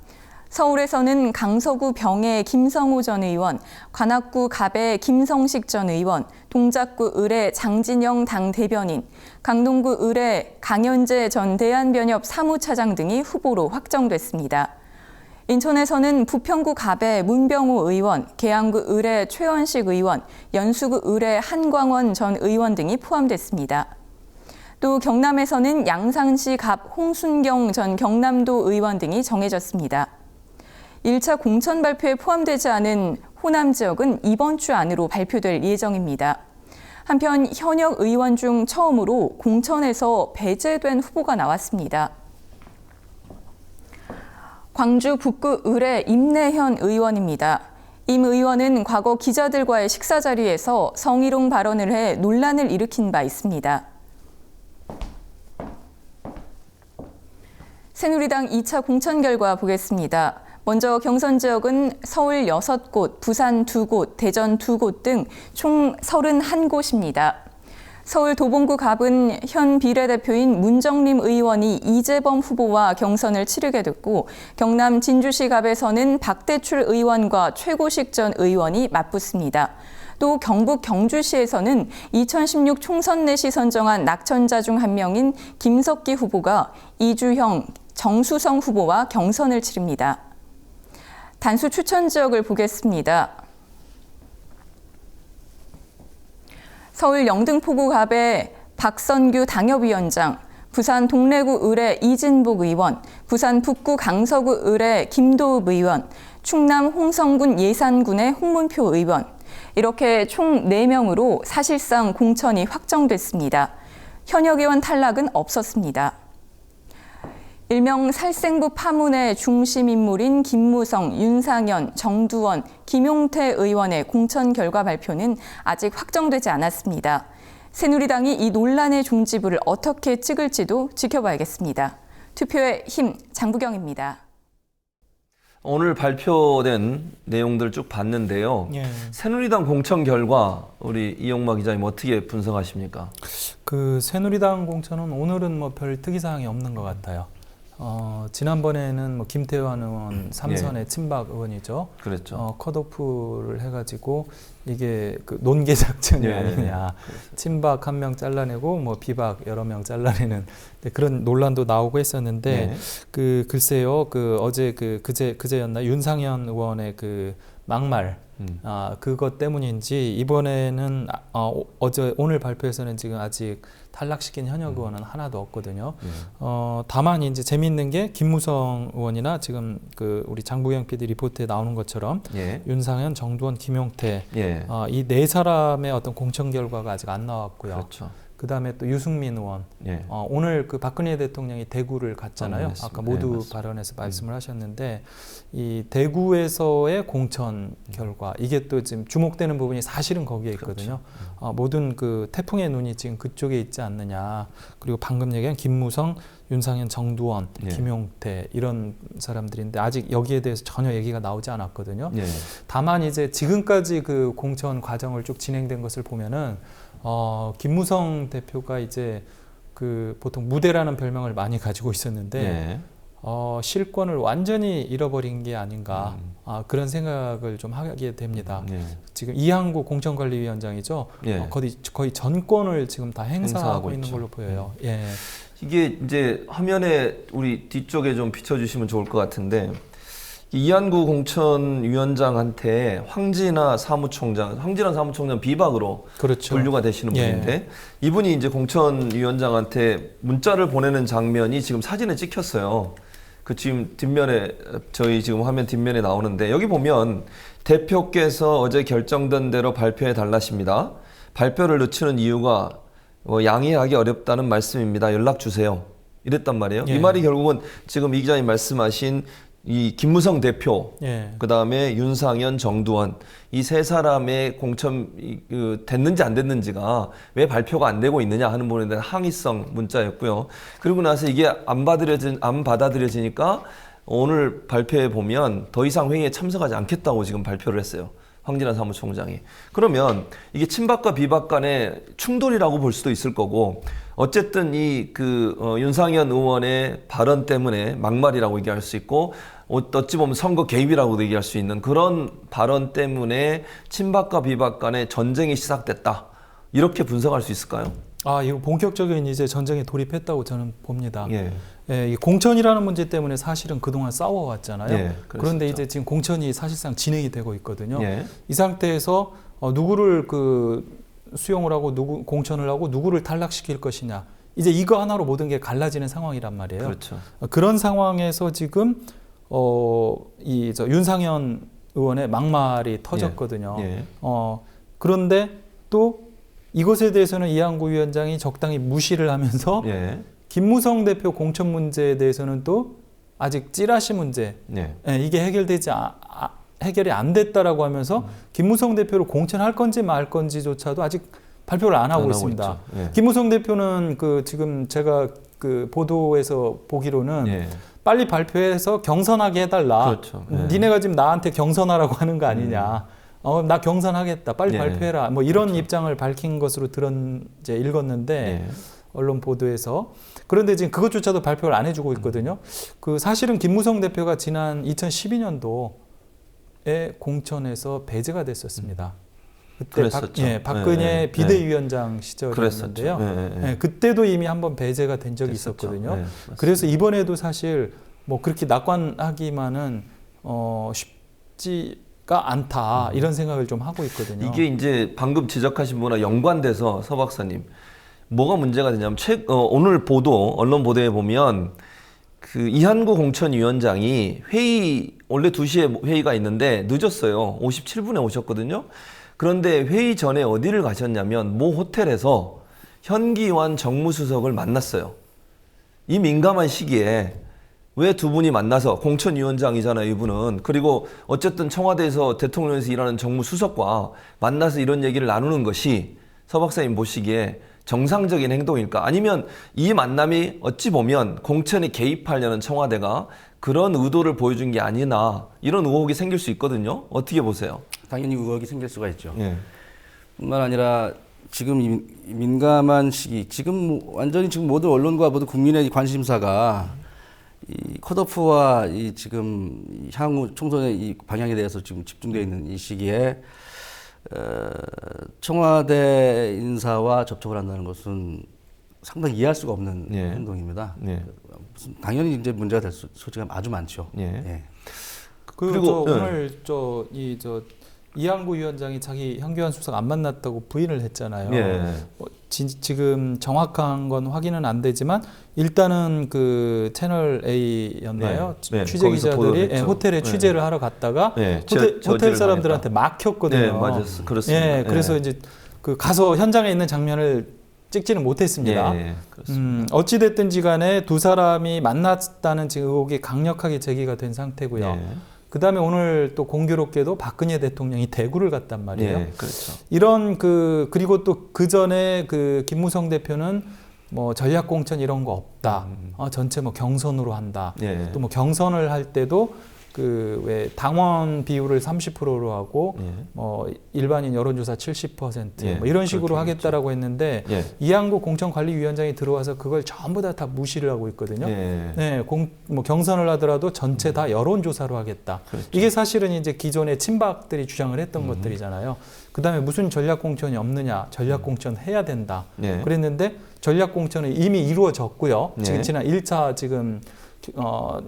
서울에서는 강서구 병의 김성호 전 의원, 관악구 갑의 김성식 전 의원, 동작구 을의 장진영 당 대변인, 강동구 을의 강현재 전 대한변협 사무차장 등이 후보로 확정됐습니다. 인천에서는 부평구 갑의 문병호 의원, 계양구 을의 최원식 의원, 연수구 을의 한광원 전 의원 등이 포함됐습니다. 또 경남에서는 양산시 갑 홍순경 전 경남도 의원 등이 정해졌습니다. 1차 공천 발표에 포함되지 않은 호남 지역은 이번 주 안으로 발표될 예정입니다. 한편 현역 의원 중 처음으로 공천에서 배제된 후보가 나왔습니다. 광주 북구 을의 임내현 의원입니다. 임 의원은 과거 기자들과의 식사 자리에서 성희롱 발언을 해 논란을 일으킨 바 있습니다. 새누리당 2차 공천 결과 보겠습니다. 먼저 경선 지역은 서울 6곳, 부산 2곳, 대전 2곳 등 총 31곳입니다. 서울 도봉구 갑은 현 비례대표인 문정림 의원이 이재범 후보와 경선을 치르게 됐고, 경남 진주시 갑에서는 박대출 의원과 최고식 전 의원이 맞붙습니다. 또 경북 경주시에서는 2016 총선 내시 선정한 낙천자 중 한 명인 김석기 후보가 이주형, 정수성 후보와 경선을 치릅니다. 단수 추천 지역을 보겠습니다. 서울 영등포구 갑의 박선규 당협위원장, 부산 동래구 을의 이진복 의원, 부산 북구 강서구 을의 김도읍 의원, 충남 홍성군 예산군의 홍문표 의원, 이렇게 총 4명으로 사실상 공천이 확정됐습니다. 현역 의원 탈락은 없었습니다. 일명 살생부 파문의 중심 인물인 김무성, 윤상현, 정두원, 김용태 의원의 공천 결과 발표는 아직 확정되지 않았습니다. 새누리당이 이 논란의 종지부를 어떻게 찍을지도 지켜봐야겠습니다. 투표의 힘, 장부경입니다. 오늘 발표된 내용들 쭉 봤는데요. 예. 새누리당 공천 결과 우리 이용마 기자님 어떻게 분석하십니까? 그 새누리당 공천은 오늘은 뭐 별 특이사항이 없는 것 같아요. 지난번에는 뭐 김태환 의원 3선의 친박 의원이죠. 그랬죠. 컷오프를 해가지고 이게 그 논계 작전이 아니냐. 친박 1명 잘라내고 뭐 비박 여러 명 잘라내는 그런 논란도 나오고 했었는데 그 글쎄요. 그 어제 그제였나 윤상현 의원의 그 막말 그것 때문인지 이번에는 오늘 발표에서는 지금 아직 탈락시킨 현역 의원은 하나도 없거든요. 다만 이제 재미있는 게 김무성 의원이나 지금 그 우리 장부경 PD 리포트에 나오는 것처럼 윤상현, 정두원, 김용태 이 4사람의 어떤 공천 결과가 아직 안 나왔고요. 그렇죠. 그 다음에 또 유승민 의원. 오늘 그 박근혜 대통령이 대구를 갔잖아요. 아까 모두 발언에서 말씀을 하셨는데 이 대구에서의 공천 결과 이게 또 지금 주목되는 부분이 사실은 거기에 있거든요. 그렇죠. 모든 그 태풍의 눈이 지금 그쪽에 있지 않느냐. 그리고 방금 얘기한 김무성, 윤상현, 정두원, 김용태 이런 사람들인데 아직 여기에 대해서 전혀 얘기가 나오지 않았거든요. 다만 이제 지금까지 그 공천 과정을 쭉 진행된 것을 보면은 김무성 대표가 이제 그 보통 무대라는 별명을 많이 가지고 있었는데 실권을 완전히 잃어버린 게 아닌가 그런 생각을 좀 하게 됩니다. 지금 이항구 공천관리위원장이죠. 거의 전권을 지금 다 행사하고 있는 걸로 보여요. 이게 이제 화면에 우리 뒤쪽에 좀 비춰주시면 좋을 것 같은데 이한구 공천위원장한테 황진아 사무총장 비박으로 그렇죠. 분류가 되시는 분인데 이분이 이제 공천위원장한테 문자를 보내는 장면이 지금 사진에 찍혔어요. 그 지금 뒷면에 저희 지금 화면 뒷면에 나오는데 여기 보면 대표께서 어제 결정된 대로 발표해 달라십니다. 발표를 늦추는 이유가 양해하기 어렵다는 말씀입니다. 연락 주세요. 이랬단 말이에요. 이 말이 결국은 지금 이 기자님 말씀하신 이 김무성 대표, 그 다음에 윤상현, 정두원 이 3사람의 공천 됐는지 안 됐는지가 왜 발표가 안 되고 있느냐 하는 부분에 대한 항의성 문자였고요. 그리고 나서 이게 안 받아들여지니까 오늘 발표에 보면 더 이상 회의에 참석하지 않겠다고 지금 발표를 했어요. 황진환 사무총장이. 그러면 이게 친박과 비박 간의 충돌이라고 볼 수도 있을 거고, 어쨌든 윤상현 의원의 발언 때문에 막말이라고 얘기할 수 있고, 어찌 보면 선거 개입이라고도 얘기할 수 있는 그런 발언 때문에 친박과 비박 간의 전쟁이 시작됐다. 이렇게 분석할 수 있을까요? 이거 본격적인 이제 전쟁에 돌입했다고 저는 봅니다. 예. 예, 이 공천이라는 문제 때문에 사실은 그동안 싸워왔잖아요. 예, 그런데 이제 지금 공천이 사실상 진행이 되고 있거든요. 예. 이 상태에서 누구를 수용을 하고 공천을 하고 누구를 탈락시킬 것이냐. 이제 이거 하나로 모든 게 갈라지는 상황이란 말이에요. 그렇죠. 그런 상황에서 지금 윤상현 의원의 막말이 터졌거든요. 예. 그런데 또 이것에 대해서는 이한구 위원장이 적당히 무시를 하면서 예. 김무성 대표 공천 문제에 대해서는 또 아직 찌라시 문제, 예. 이게 해결이 안 됐다라고 하면서 김무성 대표를 공천할 건지 말 건지조차도 아직 발표를 안 하고 있습니다. 예. 김무성 대표는 지금 제가 보도에서 보기로는 예. 빨리 발표해서 경선하게 해달라. 그렇죠. 예. 니네가 지금 나한테 경선하라고 하는 거 아니냐. 나 경선하겠다. 빨리 예. 발표해라. 뭐 이런 그렇죠. 입장을 밝힌 것으로 읽었는데 예. 언론 보도에서. 그런데 지금 그것조차도 발표를 안 해주고 있거든요. 사실은 김무성 대표가 지난 2012년도에 공천에서 배제가 됐었습니다. 그때 박근혜 비대위원장 시절이었는데요. 그때도 이미 한번 배제가 된 적이 있었거든요. 그래서 이번에도 사실 뭐 그렇게 낙관하기만은 쉽지가 않다 이런 생각을 좀 하고 있거든요. 이게 이제 방금 지적하신 부분과 연관돼서 서 박사님 뭐가 문제가 되냐면 오늘 언론 보도에 보면 이한구 공천위원장이 원래 2시에 회의가 있는데 늦었어요. 57분에 오셨거든요. 그런데 회의 전에 어디를 가셨냐면 모 호텔에서 현기환 정무수석을 만났어요. 이 민감한 시기에 왜 두 분이 만나서, 공천위원장이잖아요, 이분은. 그리고 어쨌든 청와대에서 대통령에서 일하는 정무수석과 만나서 이런 얘기를 나누는 것이 서 박사님 보시기에 정상적인 행동일까? 아니면 이 만남이 어찌 보면 공천에 개입하려는 청와대가 그런 의도를 보여준 게 아니나, 이런 의혹이 생길 수 있거든요. 어떻게 보세요? 당연히 의혹이 생길 수가 있죠. 예. 뿐만 아니라 지금 이 민감한 시기, 지금 완전히 지금 모든 언론과 모든 국민의 관심사가 이 컷오프와 지금 향후 총선의 이 방향에 대해서 지금 집중되어 있는 이 시기에 청와대 인사와 접촉을 한다는 것은 상당히 이해할 수가 없는 예. 행동입니다. 예. 당연히 이제 문제가 될 소지가 아주 많죠. 예. 예. 그리고 오늘 이한구 위원장이 자기 현기환 수석 안 만났다고 부인을 했잖아요. 예. 지금 정확한 건 확인은 안 되지만 일단은 채널 A였나요? 네. 취재 기자들이 보도됐죠. 호텔에 취재를 하러 갔다가 네. 호텔 사람들한테 막혔거든요. 네, 맞았어요. 그렇습니다. 예, 그래서 이제 가서 현장에 있는 장면을 찍지는 못했습니다. 예, 그렇습니다. 어찌 됐든지 간에 두 사람이 만났다는 지금 의혹이 강력하게 제기가 된 상태고요. 예. 그다음에 오늘 또 공교롭게도 박근혜 대통령이 대구를 갔단 말이에요. 예, 그렇죠. 이런 그리고 또 그 전에 김무성 대표는 뭐 전략 공천 이런 거 없다. 전체 뭐 경선으로 한다. 예. 또 뭐 경선을 할 때도 왜 당원 비율을 30%로 하고 예. 뭐 일반인 여론조사 70% 예, 뭐 이런 식으로 그렇게 하겠다라고 했는데 예. 이한구 공천관리위원장이 들어와서 그걸 전부 다 무시를 하고 있거든요. 예. 네, 뭐 경선을 하더라도 전체 다 여론조사로 하겠다. 그렇죠. 이게 사실은 이제 기존의 친박들이 주장을 했던 것들이잖아요. 그다음에 무슨 전략 공천이 없느냐, 전략 공천 해야 된다. 예. 그랬는데 전략 공천은 이미 이루어졌고요. 예. 지난 1차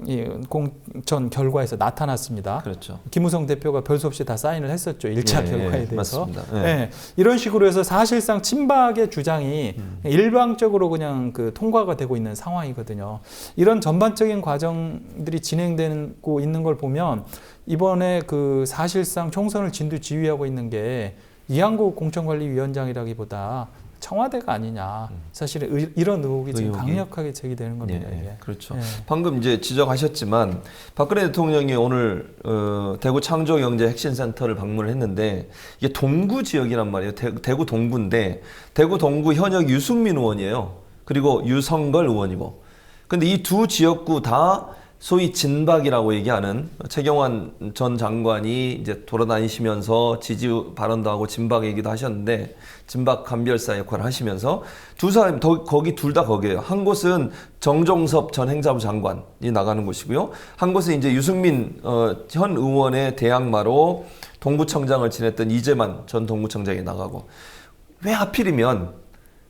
이 공천 결과에서 나타났습니다. 그렇죠. 김무성 대표가 별수 없이 다 사인을 했었죠. 1차 결과에 대해서. 맞습니다. 네, 이런 식으로 해서 사실상 친박의 주장이 일방적으로 그냥 통과가 되고 있는 상황이거든요. 이런 전반적인 과정들이 진행되고 있는 걸 보면 이번에 사실상 총선을 진두지휘하고 있는 게 이한구 공천관리위원장이라기보다 청와대가 아니냐. 사실은 이런 의혹이 지금 강력하게 제기되는 겁니다. 예, 이게. 그렇죠. 예. 방금 이제 지적하셨지만 박근혜 대통령이 오늘 대구 창조경제 핵심센터를 방문을 했는데 이게 동구 지역이란 말이에요. 대구 동구인데 대구 동구 현역 유승민 의원이에요. 그리고 유성걸 의원이고. 근데 이 두 지역구 다 소위 진박이라고 얘기하는 최경환 전 장관이 이제 돌아다니시면서 지지 발언도 하고 진박 얘기도 하셨는데 진박 감별사 역할을 하시면서 두 사람 거기 둘 다 거기에요. 한 곳은 정종섭 전 행자부 장관이 나가는 곳이고요. 한 곳은 이제 유승민 현 의원의 대항마로 동구청장을 지냈던 이재만 전 동구청장이 나가고 왜 하필이면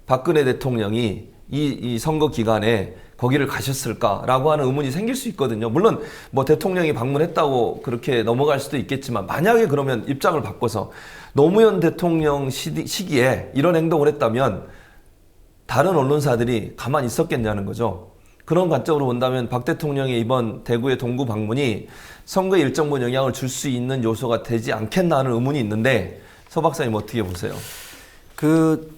박근혜 대통령이 이 선거 기간에 거기를 가셨을까라고 하는 의문이 생길 수 있거든요. 물론 뭐 대통령이 방문했다고 그렇게 넘어갈 수도 있겠지만 만약에 그러면 입장을 바꿔서 노무현 대통령 시기에 이런 행동을 했다면 다른 언론사들이 가만히 있었겠냐는 거죠. 그런 관점으로 본다면 박 대통령의 이번 대구의 동구 방문이 선거에 일정 부분 영향을 줄 수 있는 요소가 되지 않겠나 하는 의문이 있는데 서 박사님 어떻게 보세요? 그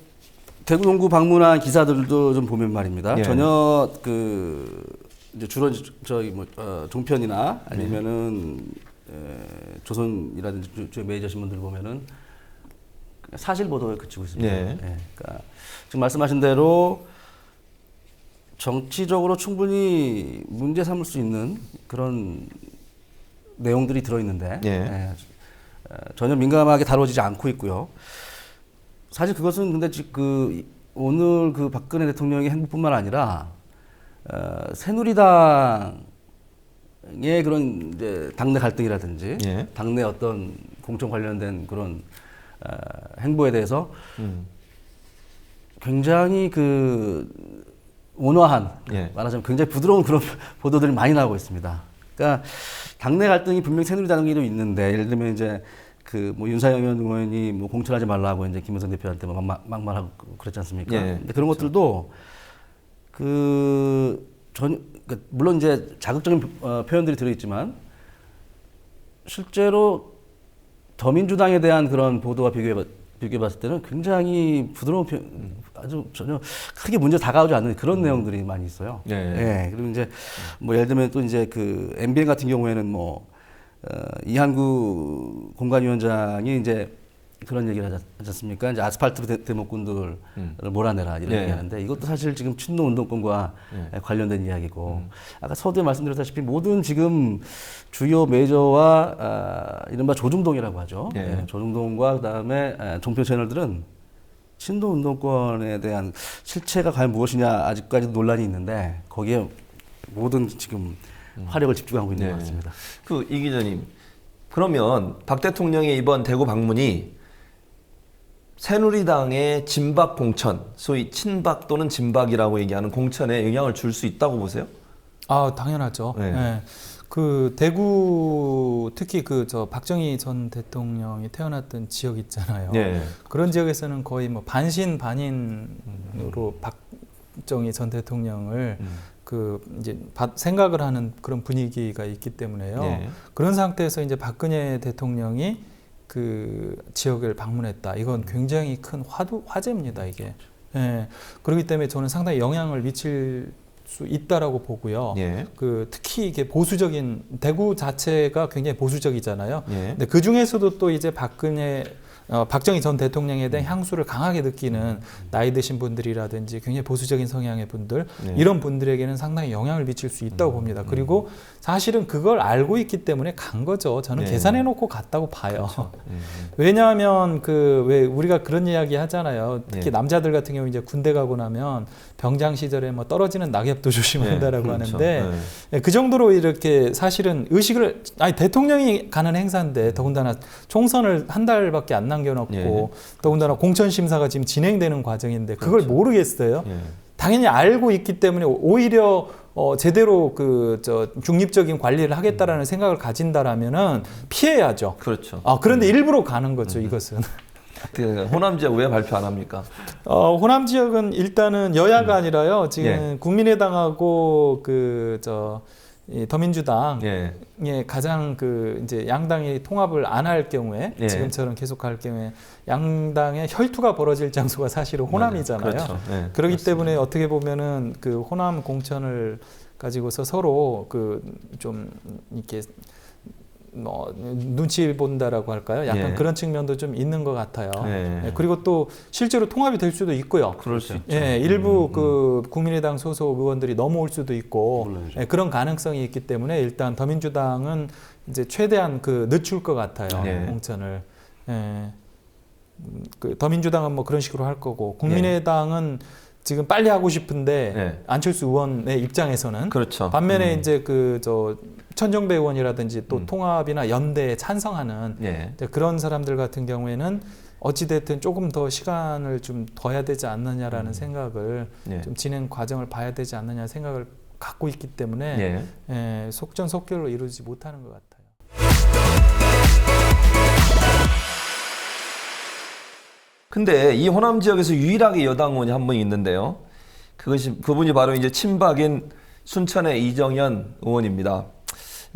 대구 동구 방문한 기사들도 좀 보면 말입니다. 예. 전혀 이제 주로 저기 종편이나 아니면은 조선이라든지 주요 메이저 신문들 보면은 사실 보도에 그치고 있습니다. 예. 그러니까 지금 말씀하신 대로 정치적으로 충분히 문제 삼을 수 있는 그런 내용들이 들어있는데 전혀 민감하게 다뤄지지 않고 있고요. 사실 그것은 근데 오늘 그 박근혜 대통령의 행보뿐만 아니라 새누리당의 그런 이제 당내 갈등이라든지 당내 어떤 공천 관련된 그런 행보에 대해서 굉장히 온화한 말하자면 굉장히 부드러운 그런 보도들이 많이 나오고 있습니다. 그러니까 당내 갈등이 분명히 새누리당에도 있는데 예를 들면 이제 윤상현 의원이 공천하지 말라고 이제 김무성 대표한테 막말하고 그랬지 않습니까? 근데 그런 것들도 물론 이제 자극적인 표현들이 들어있지만 실제로 더민주당에 대한 그런 보도와 비교해봤을 때는 굉장히 부드러운 아주 전혀 크게 문제 다가오지 않는 그런 내용들이 많이 있어요. 그리고 이제 예를 들면 또 이제 MBN 같은 경우에는 이한구 공관위원장이 이제 그런 얘기를 하지 않습니까? 이제 아스팔트 대목꾼들을 몰아내라 이런 얘기하는데 이것도 사실 지금 친노 운동권과 관련된 이야기고 아까 서두에 말씀드렸다시피 모든 지금 주요 메이저와 이른바 조중동이라고 하죠. 조중동과 그다음에 종편 채널들은 친노 운동권에 대한 실체가 과연 무엇이냐 아직까지도 논란이 있는데 거기에 모든 지금 화력을 집중하고 있는 것 같습니다. 이 기자님, 그러면 박 대통령의 이번 대구 방문이 새누리당의 진박 공천, 소위 친박 또는 진박이라고 얘기하는 공천에 영향을 줄 수 있다고 보세요? 아, 당연하죠. 대구 특히 박정희 전 대통령이 태어났던 지역 있잖아요. 그런 지역에서는 거의 반신 반인으로 박정희 전 대통령을 이제 생각을 하는 그런 분위기가 있기 때문에요. 그런 상태에서 이제 박근혜 대통령이 지역을 방문했다. 이건 굉장히 큰 화제입니다, 이게. 그렇기 때문에 저는 상당히 영향을 미칠 수 있다라고 보고요. 특히 이게 보수적인 대구 자체가 굉장히 보수적이잖아요. 근데 그 중에서도 또 이제 박정희 전 대통령에 대한 향수를 강하게 느끼는 나이 드신 분들이라든지 굉장히 보수적인 성향의 분들 이런 분들에게는 상당히 영향을 미칠 수 있다고 봅니다. 그리고 사실은 그걸 알고 있기 때문에 간 거죠. 저는 계산해 놓고 갔다고 봐요. 그렇죠. 왜냐하면 왜 우리가 그런 이야기 하잖아요. 특히 남자들 같은 경우 이제 군대 가고 나면 병장 시절에 떨어지는 낙엽도 조심한다라고 하는데 그 정도로 이렇게 사실은 대통령이 가는 행사인데 더군다나 총선을 한 달밖에 안 남겨놓고 더군다나 공천 심사가 지금 진행되는 과정인데 그걸 모르겠어요. 당연히 알고 있기 때문에 오히려 제대로 중립적인 관리를 하겠다라는 생각을 가진다라면은 피해야죠. 그렇죠. 그런데 일부러 가는 거죠, 이것은. 호남 지역 왜 발표 안 합니까? 호남 지역은 일단은 여야가 아니라요. 지금 국민의당하고 더민주당 가장 이제 양당이 통합을 안 할 경우에 지금처럼 계속 갈 경우에 양당의 혈투가 벌어질 장소가 사실은 호남이잖아요. 그렇죠. 그렇기 때문에 어떻게 보면은 호남 공천을 가지고서 서로 좀 이렇게 눈치 본다라고 할까요? 약간 예. 그런 측면도 좀 있는 것 같아요. 예. 예, 그리고 또 실제로 통합이 될 수도 있고요. 그럴 수 있죠. 예, 일부 그 국민의당 소속 의원들이 넘어올 수도 있고 물론이죠. 예, 그런 가능성이 있기 때문에 일단 더민주당은 이제 최대한 그 늦출 것 같아요. 예. 공천을. 예. 그 더민주당은 뭐 그런 식으로 할 거고 국민의당은 지금 빨리 하고 싶은데 예. 안철수 의원의 입장에서는 그렇죠. 반면에 이제 그 천정배 의원이라든지 또 통합이나 연대에 찬성하는 예. 이제 그런 사람들 같은 경우에는 어찌됐든 조금 더 시간을 좀 둬야 되지 않느냐라는 생각을 예. 좀 진행 과정을 봐야 되지 않느냐 생각을 갖고 있기 때문에 예. 예, 속전속결로 이루지 못하는 것 같아요. 근데 이 호남 지역에서 유일하게 여당 의원이 한 분 있는데요. 그분이 바로 이제 친박인 순천의 이정현 의원입니다.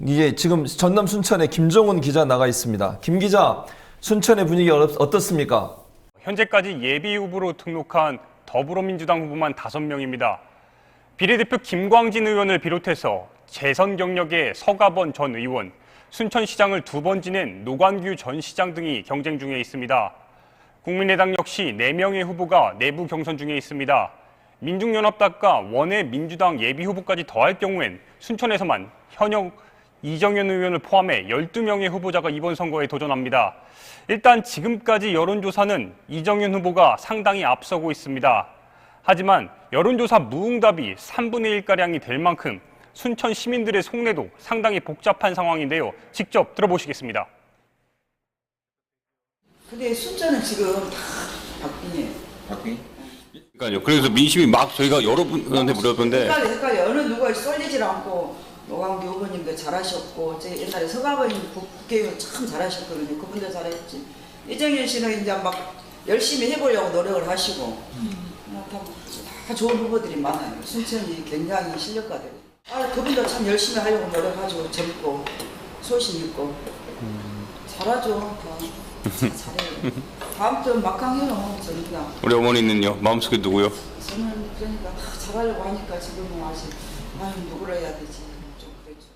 이제 지금 전남 순천에 김종훈 기자 나가 있습니다. 김 기자, 순천의 분위기 어떻습니까? 현재까지 예비 후보로 등록한 더불어민주당 후보만 5명입니다. 비례대표 김광진 의원을 비롯해서 재선 경력의 서가번 전 의원, 순천시장을 2번 지낸 노관규 전 시장 등이 경쟁 중에 있습니다. 국민의당 역시 4명의 후보가 내부 경선 중에 있습니다. 민중연합당과 원외 민주당 예비 후보까지 더할 경우엔 순천에서만 현역 이정현 의원을 포함해 12명의 후보자가 이번 선거에 도전합니다. 일단 지금까지 여론조사는 이정현 후보가 상당히 앞서고 있습니다. 하지만 여론조사 무응답이 3분의 1가량이 될 만큼 순천 시민들의 속내도 상당히 복잡한 상황인데요. 직접 들어보시겠습니다. 근데 순천은 지금 다 박빙이에요. 박빙? 그러니까요. 그래서 민심이 막 저희가 여러분한테 물었던데 헷갈려. 어느 누가 쏠리질 않고 노광규 후보님도 잘하셨고 제 옛날에 서가버님 국회의원 참 잘하셨거든요. 그분도 잘했지. 이정현 씨는 이제 막 열심히 해보려고 노력을 하시고 다 좋은 후보들이 많아요. 순천이 굉장히 실력가들. 그분도 참 열심히 하려고 노력하시고 젊고 소신 있고 잘하죠. 다. 잘해요. 다음 주 막강해요. 저는 그냥. 우리 어머니는요? 마음속에 누구요? 저는 그러니까 잘하려고 하니까 지금은 아직 누구를 해야 되지 좀 그랬죠.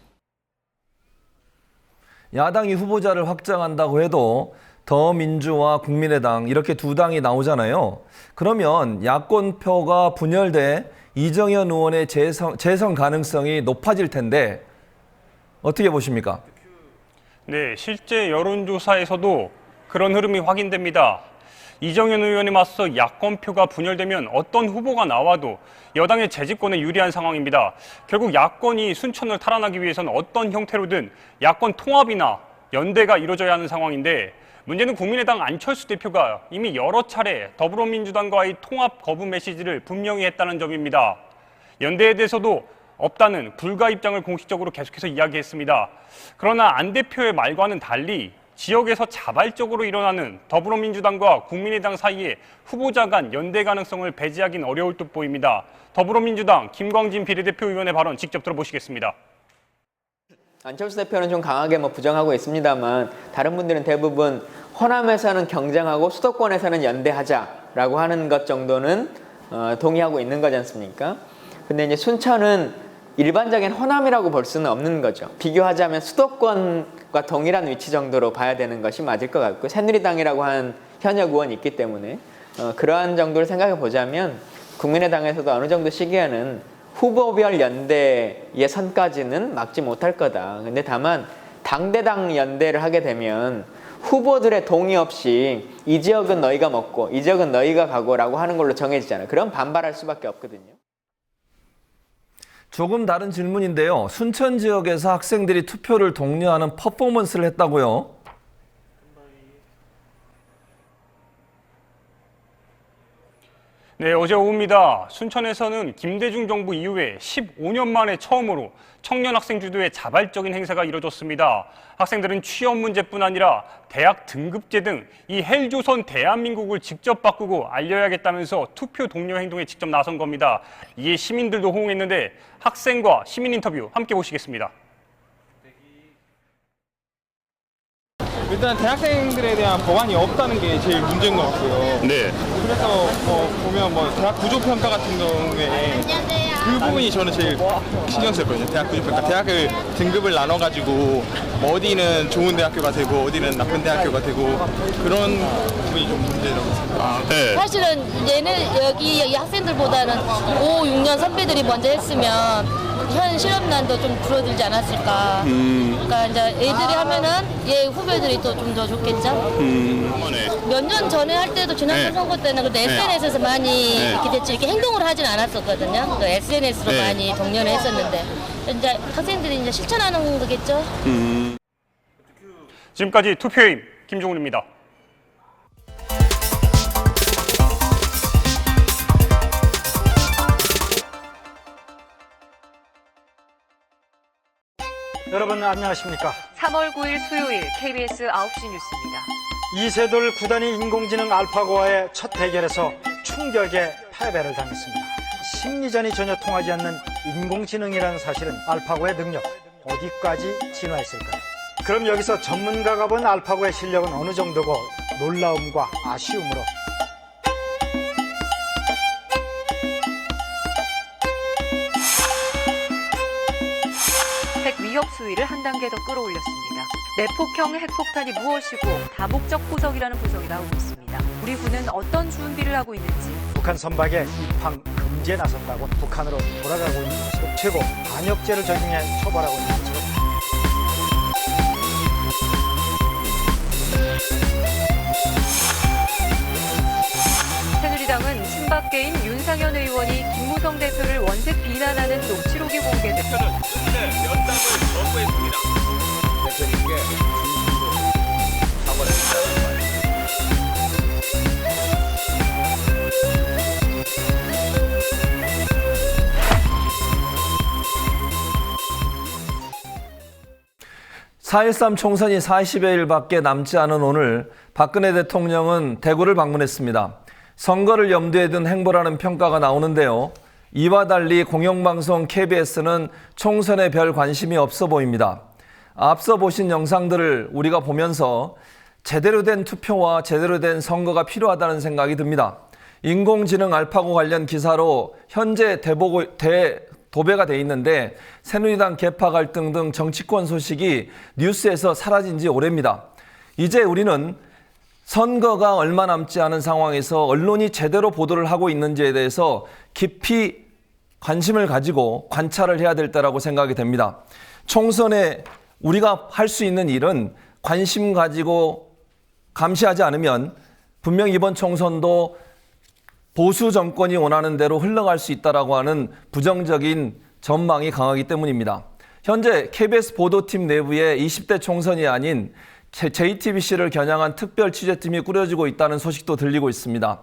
야당이 후보자를 확정한다고 해도 더민주와 국민의당 이렇게 두 당이 나오잖아요. 그러면 야권표가 분열돼 이정현 의원의 재선 가능성이 높아질 텐데 어떻게 보십니까? 네, 실제 여론조사에서도 그런 흐름이 확인됩니다. 이정현 의원에 맞서 야권표가 분열되면 어떤 후보가 나와도 여당의 재집권에 유리한 상황입니다. 결국 야권이 순천을 탈환하기 위해서는 어떤 형태로든 야권 통합이나 연대가 이루어져야 하는 상황인데 문제는 국민의당 안철수 대표가 이미 여러 차례 더불어민주당과의 통합 거부 메시지를 분명히 했다는 점입니다. 연대에 대해서도 없다는 불가 입장을 공식적으로 계속해서 이야기했습니다. 그러나 안 대표의 말과는 달리 지역에서 자발적으로 일어나는 더불어민주당과 국민의당 사이에 후보자 간 연대 가능성을 배제하기는 어려울 듯 보입니다. 더불어민주당 김광진 비례대표 의원의 발언 직접 들어보시겠습니다. 안철수 대표는 좀 강하게 부정하고 있습니다만 다른 분들은 대부분 호남에서는 경쟁하고 수도권에서는 연대하자라고 하는 것 정도는 동의하고 있는 거지 않습니까? 근데 이제 순천은 일반적인 호남이라고 볼 수는 없는 거죠. 비교하자면 수도권과 동일한 위치 정도로 봐야 되는 것이 맞을 것 같고 새누리당이라고 하는 현역 의원이 있기 때문에 그러한 정도를 생각해 보자면 국민의당에서도 어느 정도 시기에는 후보별 연대의 선까지는 막지 못할 거다. 근데 다만 당대당 연대를 하게 되면 후보들의 동의 없이 이 지역은 너희가 먹고 이 지역은 너희가 가고라고 하는 걸로 정해지잖아요. 그럼 반발할 수밖에 없거든요. 조금 다른 질문인데요. 순천 지역에서 학생들이 투표를 독려하는 퍼포먼스를 했다고요? 네, 어제 오후입니다. 순천에서는 김대중 정부 이후에 15년 만에 처음으로 청년 학생 주도의 자발적인 행사가 이뤄졌습니다. 학생들은 취업 문제뿐 아니라 대학 등급제 등 이 헬조선 대한민국을 직접 바꾸고 알려야겠다면서 투표 독려 행동에 직접 나선 겁니다. 이에 시민들도 호응했는데 학생과 시민 인터뷰 함께 보시겠습니다. 일단 대학생들에 대한 법안이 없다는 게 제일 문제인 것 같고요. 네. 그래서 보면 대학 구조평가 같은 경우에 그 부분이 저는 제일 신경 쓰였거든요. 대학 구조평가. 대학을 등급을 나눠가지고 뭐 어디는 좋은 대학교가 되고 어디는 나쁜 대학교가 되고 그런 부분이 좀 문제라고 생각합니다. 네. 사실은 얘는 여기 학생들보다는 5, 6년 선배들이 먼저 했으면 현 실업난도 좀 줄어들지 않았을까. 그러니까 이제 애들이 하면은 얘 후배들이 또 좀 더 좋겠죠. 몇 년 전에 할 때도 지난번 선거 때는 그래도 SNS에서 많이 이렇게 됐지 이렇게 행동을 하진 않았었거든요. SNS로 많이 독려를 했었는데 이제 학생들이 이제 실천하는 거겠죠. 지금까지 투표임 김종훈입니다. 여러분 안녕하십니까? 3월 9일 수요일 KBS 9시 뉴스입니다. 이세돌 구단이 인공지능 알파고와의 첫 대결에서 충격의 패배를 당했습니다. 심리전이 전혀 통하지 않는 인공지능이라는 사실은 알파고의 능력 어디까지 진화했을까요? 그럼 여기서 전문가가 본 알파고의 실력은 어느 정도고 놀라움과 아쉬움으로 핵 위협 수위를 한 단계 더 끌어올렸습니다. 내폭형 핵폭탄이 무엇이고 다목적 포석이라는 분석이 나오고 있습니다. 우리 군은 어떤 준비를 하고 있는지 북한 선박의 입항 금지에 나섰다고 북한으로 돌아가고 있는 것으로 최고 반역죄를 적용해 처벌하고 있는 것으로 새누리당은 친박계인 윤상현 의원이 김무성 대표를 원색 비난하는 녹취록이 공개됐습니다. 연담을 거부했습니다. 대표님께 진심으로 사과를 드린다는 말. (4.13) 총선이 40여일밖에 남지 않은 오늘 박근혜 대통령은 대구를 방문했습니다. 선거를 염두에 둔 행보라는 평가가 나오는데요. 이와 달리 공영방송 KBS는 총선에 별 관심이 없어 보입니다. 앞서 보신 영상들을 우리가 보면서 제대로 된 투표와 제대로 된 선거가 필요하다는 생각이 듭니다. 인공지능 알파고 관련 기사로 현재 도배가 돼 있는데 새누리당 계파 갈등 등 정치권 소식이 뉴스에서 사라진 지 오래입니다. 이제 우리는 선거가 얼마 남지 않은 상황에서 언론이 제대로 보도를 하고 있는지에 대해서 깊이 관심을 가지고 관찰을 해야 될 때라고 생각이 됩니다. 총선에 우리가 할 수 있는 일은 관심 가지고 감시하지 않으면 분명 이번 총선도 보수 정권이 원하는 대로 흘러갈 수 있다라고 하는 부정적인 전망이 강하기 때문입니다. 현재 KBS 보도팀 내부에 20대 총선이 아닌 JTBC를 겨냥한 특별 취재팀이 꾸려지고 있다는 소식도 들리고 있습니다.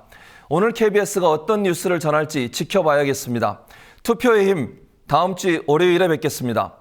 오늘 KBS가 어떤 뉴스를 전할지 지켜봐야겠습니다. 투표의 힘, 다음 주 월요일에 뵙겠습니다.